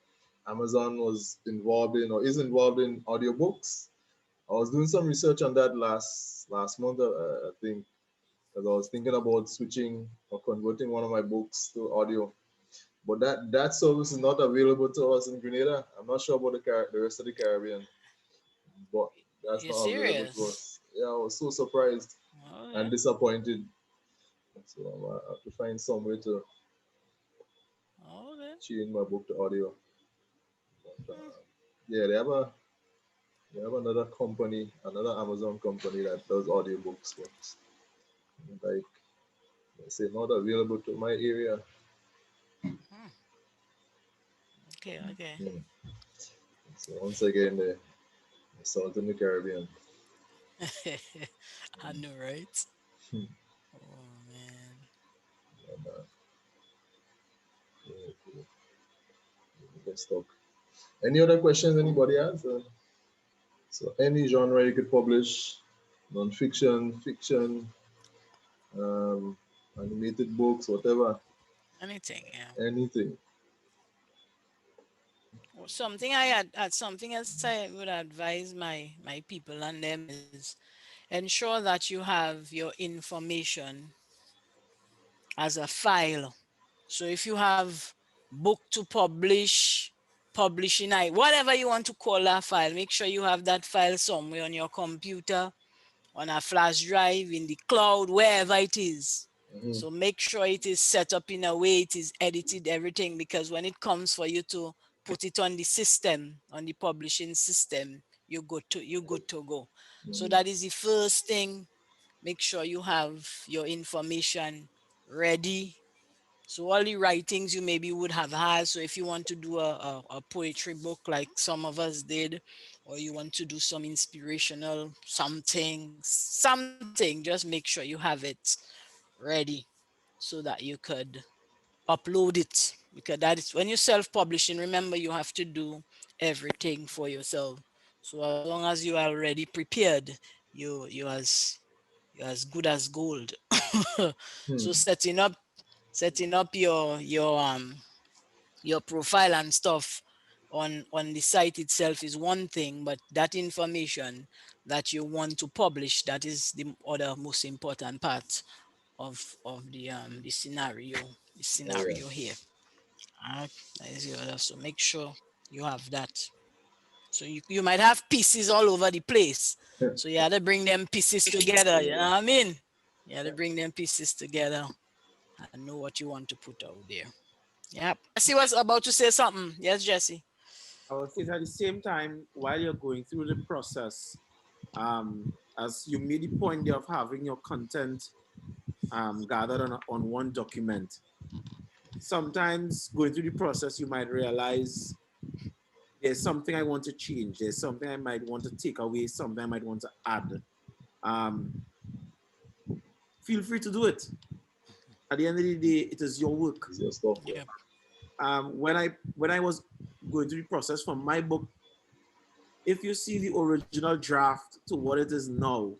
[SPEAKER 3] Amazon was involved in or is involved in audiobooks. I was doing some research on that last month, I think, because I was thinking about switching or converting one of my books to audio. But that service is not available to us in Grenada. I'm not sure about the rest of the Caribbean, but that's
[SPEAKER 5] You
[SPEAKER 3] not available to
[SPEAKER 5] serious?
[SPEAKER 3] us. Yeah, I was so surprised and
[SPEAKER 5] Okay.
[SPEAKER 3] disappointed. So I have to find some way to
[SPEAKER 5] Okay.
[SPEAKER 3] change my book to audio. But,
[SPEAKER 5] Hmm.
[SPEAKER 3] yeah, they have another company, another Amazon company that does audiobooks, but like I say, not available to my area.
[SPEAKER 5] Hmm. Okay, okay.
[SPEAKER 3] Hmm. So once again, the South in the Caribbean.
[SPEAKER 5] I know, right?
[SPEAKER 3] Hmm.
[SPEAKER 5] Oh man.
[SPEAKER 3] And, yeah, get stuck. Any other questions anybody has? So any genre you could publish, non-fiction, fiction, um, animated books, whatever,
[SPEAKER 5] Anything, yeah.
[SPEAKER 3] anything.
[SPEAKER 5] Well, something else I would advise my people and them is ensure that you have your information as a file. So if you have book to publish, publishing I whatever you want to call that file, make sure you have that file somewhere on your computer, on a flash drive, in the cloud, wherever it is.
[SPEAKER 3] Mm-hmm.
[SPEAKER 5] So make sure it is set up in a way it is edited, everything, because when it comes for you to put it on the system, on the publishing system, you good to go. So
[SPEAKER 3] Mm-hmm.
[SPEAKER 5] that is the first thing. Make sure you have your information ready. So all the writings you maybe would have had. So if you want to do a poetry book like some of us did, or you want to do some inspirational something, just make sure you have it ready so that you could upload it. Because that is when you're self-publishing, remember you have to do everything for yourself. So as long as you are already prepared, you're as good as gold.
[SPEAKER 3] Hmm.
[SPEAKER 5] So setting up your your profile and stuff on the site itself is one thing, but that information that you want to publish, that is the other most important part of the
[SPEAKER 3] Oh
[SPEAKER 5] scenario here. Uh, that is the other. So make sure you have that. So you might have pieces all over the place.
[SPEAKER 3] yeah.
[SPEAKER 5] So you had to bring them pieces together. You know what I mean? You had to bring them pieces together and know what you want to put out there. Yep. Jesse was about to say something. Yes, Jesse.
[SPEAKER 4] I would say at the same time, while you're going through the process, as you made the point there of having your content gathered on one document, sometimes going through the process, you might realize there's something I want to change. There's something I might want to take away, something I might want to add. Um, Feel free to do it. At the end of the day, it is your work.
[SPEAKER 3] It's your stuff.
[SPEAKER 5] Yep.
[SPEAKER 4] When I was going through the process for my book, if you see the original draft to what it is now,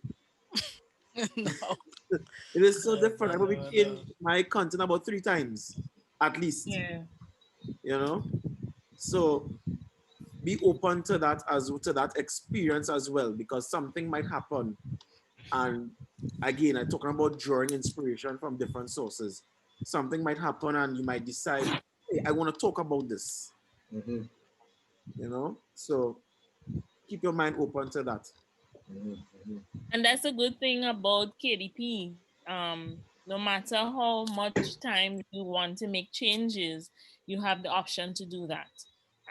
[SPEAKER 5] No.
[SPEAKER 4] it is so
[SPEAKER 5] No,
[SPEAKER 4] different. I
[SPEAKER 5] no,
[SPEAKER 4] probably
[SPEAKER 5] no, no.
[SPEAKER 4] changed my content about 3 times, at least.
[SPEAKER 1] Yeah.
[SPEAKER 4] You know, so be open to that as to that experience as well, because something might happen. And again, I'm talking about drawing inspiration from different sources. Something might happen, and you might decide, hey, I want to talk about this.
[SPEAKER 3] Mhm,
[SPEAKER 4] You know, so keep your mind open to that.
[SPEAKER 3] mhm, mhm.
[SPEAKER 1] And that's a good thing about KDP. No matter how much time you want to make changes, you have the option to do that.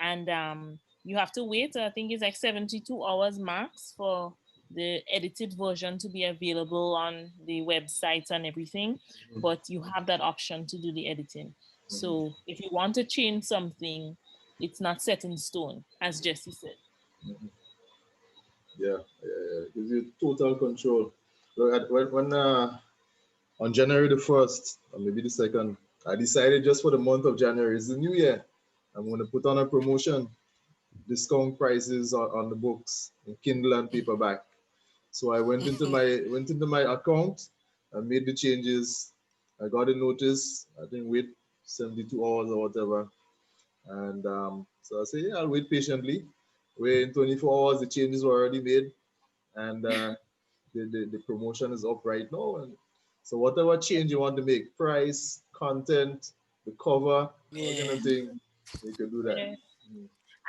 [SPEAKER 1] And you have to wait, I think it's like 72 hours max for the edited version to be available on the websites and everything. But you have that option to do the editing. So if you want to change something, it's not set in stone, as Jesse said.
[SPEAKER 3] Yeah, yeah, it gives you total control. Look, on January the 1st, or maybe the 2nd, I decided just for the month of January, it's the new year. I'm going to put on a promotion, discount prices on the books in Kindle and paperback. So I went into my account, I made the changes. I got a notice. I didn't wait 72 hours or whatever. And so I say, yeah, I'll wait patiently. Wait in 24 hours, the changes were already made, and the promotion is up right now. And so whatever change you want to make, price, content, the cover, all kind
[SPEAKER 5] Yeah.
[SPEAKER 3] of thing, you can do that.
[SPEAKER 1] Yeah.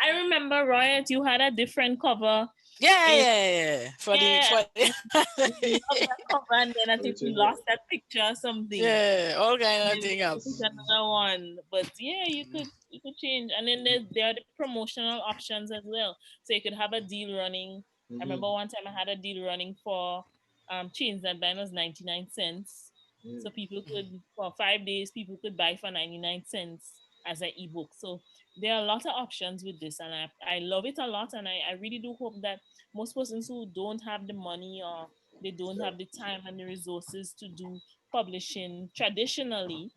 [SPEAKER 1] I remember, Roy, you had a different cover.
[SPEAKER 5] Yeah,
[SPEAKER 1] And
[SPEAKER 5] yeah, yeah. For the
[SPEAKER 1] yeah,
[SPEAKER 5] for
[SPEAKER 1] we love that cover, and then I
[SPEAKER 3] So you
[SPEAKER 1] think we
[SPEAKER 3] change it.
[SPEAKER 1] lost that picture or something.
[SPEAKER 5] yeah, all
[SPEAKER 1] And
[SPEAKER 5] kind of
[SPEAKER 1] then we
[SPEAKER 5] thing
[SPEAKER 1] had
[SPEAKER 5] up.
[SPEAKER 1] to put another one. But yeah, you could change. And then there are the promotional options as well. So you could have a deal running. I
[SPEAKER 3] Mhm,
[SPEAKER 1] remember one time I had a deal running for chains that buy was 99 cents.
[SPEAKER 3] mhm.
[SPEAKER 1] So people could, for 5 days, people could buy for 99 cents as an ebook. So there are a lot of options with this, and I love it a lot. And I really do hope that most persons who don't have the money, or they don't have the time and the resources to do publishing traditionally,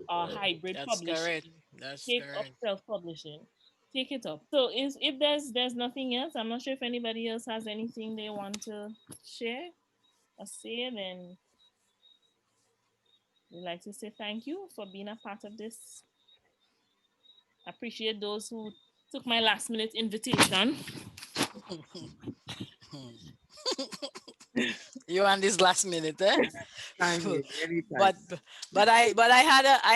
[SPEAKER 1] or hybrid
[SPEAKER 5] That's correct.
[SPEAKER 1] publishing,
[SPEAKER 5] That's
[SPEAKER 1] take up
[SPEAKER 5] correct.
[SPEAKER 1] self-publishing, take it up. So is if there's nothing else, I'm not sure if anybody else has anything they want to share or say, then we'd like to say thank you for being a part of this. I appreciate those who took my last minute invitation.
[SPEAKER 5] You on this last minute, eh?
[SPEAKER 4] Anytime, anytime.
[SPEAKER 5] but but I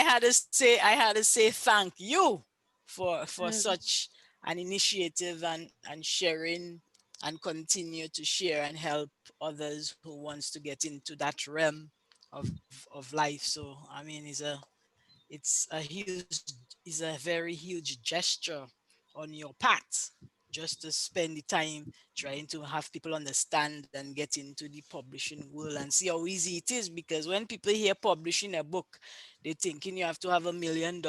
[SPEAKER 5] had to say thank you for such an initiative and sharing and continue to share and help others who wants to get into that realm of life. So I mean, it's a very huge gesture on your part, just to spend the time trying to have people understand and get into the publishing world and see how easy it is. Because when people hear publishing a book, they're thinking you have to have $1 million,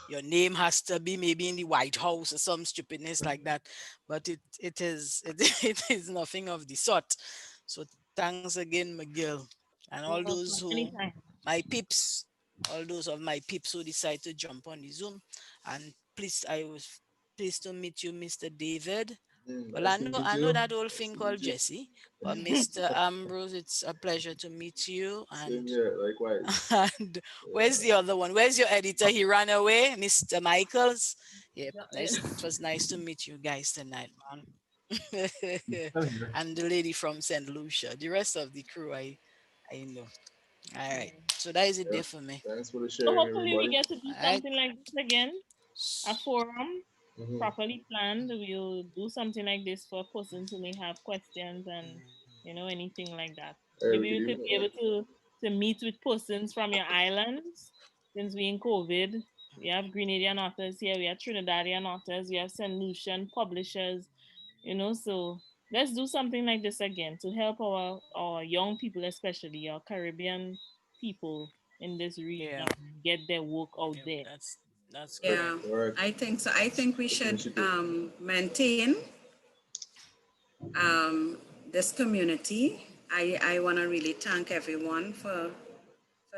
[SPEAKER 5] your name has to be maybe in the White House or some stupidness like that. But it is nothing of the sort. So thanks again, McGill, and all
[SPEAKER 1] You're
[SPEAKER 5] those
[SPEAKER 1] welcome.
[SPEAKER 5] who
[SPEAKER 1] Anytime.
[SPEAKER 5] my peeps, all those of my peeps who decide to jump on the Zoom. And please, I was pleased to meet you, Mr. David. Well,
[SPEAKER 3] Nice to meet
[SPEAKER 5] I know
[SPEAKER 3] you.
[SPEAKER 5] that old
[SPEAKER 3] Nice
[SPEAKER 5] thing
[SPEAKER 3] to
[SPEAKER 5] called
[SPEAKER 3] meet you.
[SPEAKER 5] Jesse, but Mr. Ambrose, it's a pleasure to meet you.
[SPEAKER 3] Same here, likewise.
[SPEAKER 5] And where's the other one? Where's your editor? He ran away, Mr. Michaels. Yep, nice. It was nice to meet you guys tonight, man. And the lady from St. Lucia. The rest of the crew, I know. All right. So that is it
[SPEAKER 3] Yeah.
[SPEAKER 5] there for me.
[SPEAKER 3] Thanks for the
[SPEAKER 1] So
[SPEAKER 3] sharing,
[SPEAKER 1] hopefully we
[SPEAKER 3] everybody.
[SPEAKER 1] get to do
[SPEAKER 5] All right.
[SPEAKER 1] something like this again, a forum
[SPEAKER 3] Hmm.
[SPEAKER 1] properly planned. We'll do something like this for persons who may have questions and anything like that. Maybe we could be able to meet with persons from your islands since we in COVID. We have Grenadian authors here, we have Trinidadian authors, we have St. Lucian publishers, so let's do something like this again to help our young people, especially our Caribbean people in this region,
[SPEAKER 5] Yeah.
[SPEAKER 1] get their work out
[SPEAKER 5] Yep.
[SPEAKER 1] there.
[SPEAKER 5] That's correct.
[SPEAKER 6] Yeah,
[SPEAKER 3] Correct.
[SPEAKER 6] I think so. I think we
[SPEAKER 3] Good
[SPEAKER 6] should
[SPEAKER 3] initiative.
[SPEAKER 6] maintain this community. I want to really thank everyone for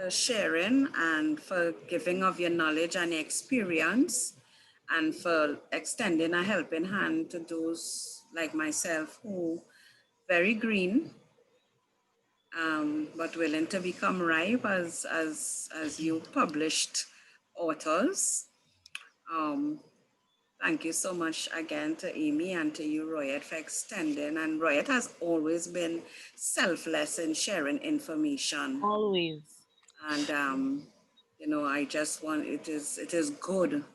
[SPEAKER 6] sharing and for giving of your knowledge and experience and for extending a helping hand to those like myself who very green but willing to become ripe as you published authors. Um, Thank you so much again to Amy and to you, Royet, for extending. And Royet has always been selfless in sharing information.
[SPEAKER 1] Always.
[SPEAKER 6] And I just want it is good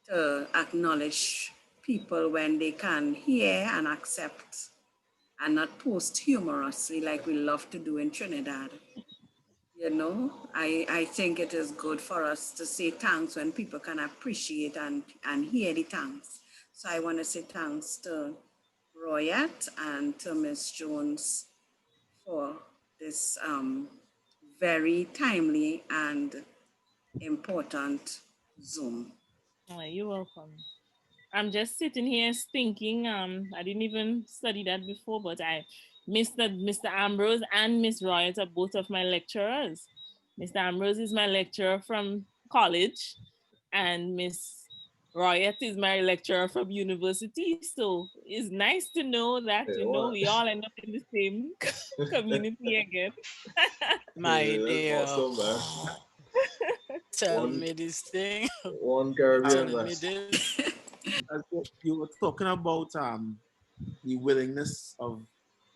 [SPEAKER 6] to acknowledge people when they can hear and accept and not post humorously like we love to do in Trinidad. I think it is good for us to say thanks when people can appreciate and hear the thanks. So I want to say thanks to Royat and to Miss Jones for this very timely and important Zoom.
[SPEAKER 1] Oh, you're welcome. I'm just sitting here thinking. I didn't even study that before, but Mr. Ambrose and Miss Royet are both of my lecturers. Mr. Ambrose is my lecturer from college, and Miss Royet is my lecturer from university. So it's nice to know that
[SPEAKER 3] Yeah, what?
[SPEAKER 1] we all end up in the same community again.
[SPEAKER 5] My
[SPEAKER 3] That's
[SPEAKER 5] dear.
[SPEAKER 3] awesome, man.
[SPEAKER 5] Tell
[SPEAKER 3] One
[SPEAKER 5] me this thing.
[SPEAKER 3] one Caribbean
[SPEAKER 5] Telling
[SPEAKER 3] man.
[SPEAKER 5] me this.
[SPEAKER 4] As you were talking about the willingness of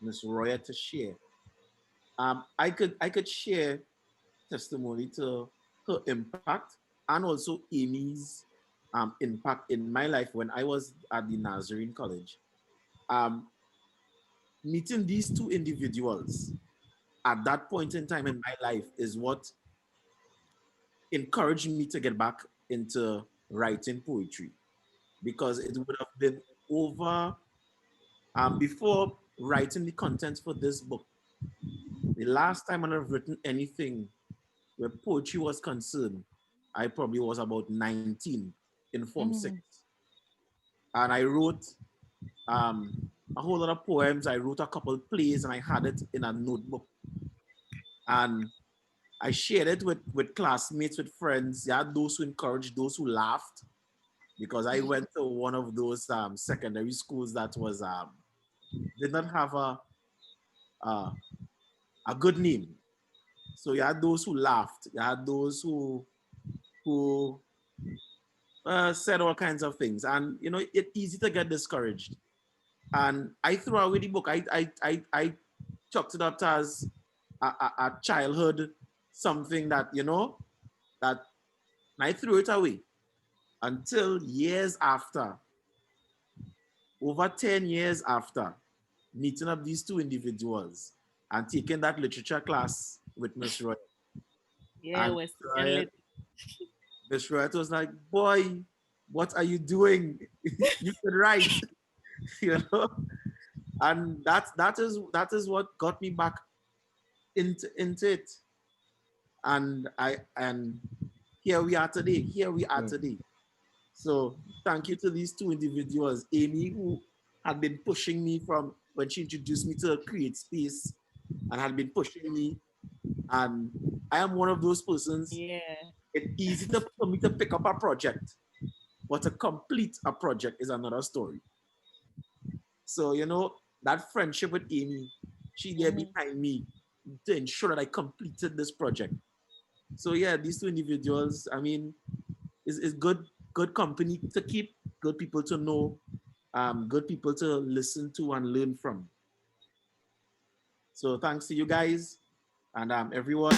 [SPEAKER 4] Miss Roya to share. I could share testimony to her impact and also Amy's impact in my life when I was at the Nazarene College. Um, Meeting these two individuals at that point in time in my life is what encouraged me to get back into writing poetry because it would have been over before writing the content for this book. The last time I've written anything where poetry was concerned, I probably was about 19 in Form 6.
[SPEAKER 1] Mhm.
[SPEAKER 4] And I wrote a whole lot of poems. I wrote a couple of plays and I had it in a notebook. And I shared it with classmates, with friends. There are those who encouraged, those who laughed, because I went to one of those secondary schools that was did not have a, a good name. So you had those who laughed. You had those who said all kinds of things, and it's easy to get discouraged. And I threw away the book. I chalked it up as a childhood something that that I threw it away until years after, over 10 years after meeting up these two individuals and taking that literature class with Miss Roy.
[SPEAKER 1] Yeah,
[SPEAKER 4] And
[SPEAKER 1] we're sitting lit.
[SPEAKER 4] Miss Roy was like, boy, what are you doing? You can write, you know? And that is what got me back into it. And here we are today. Here we are today. So thank you to these two individuals, Amy, who had been pushing me from when she introduced me to Create Space and had been pushing me. And I am one of those persons.
[SPEAKER 1] Yeah.
[SPEAKER 4] It's easy for me to pick up a project, but to complete a project is another story. So, you know, that friendship with Amy, she there behind me to ensure that I completed this project. So yeah, these two individuals, I mean, is good company to keep, good people to know, good people to listen to and learn from. So thanks to you guys and everyone.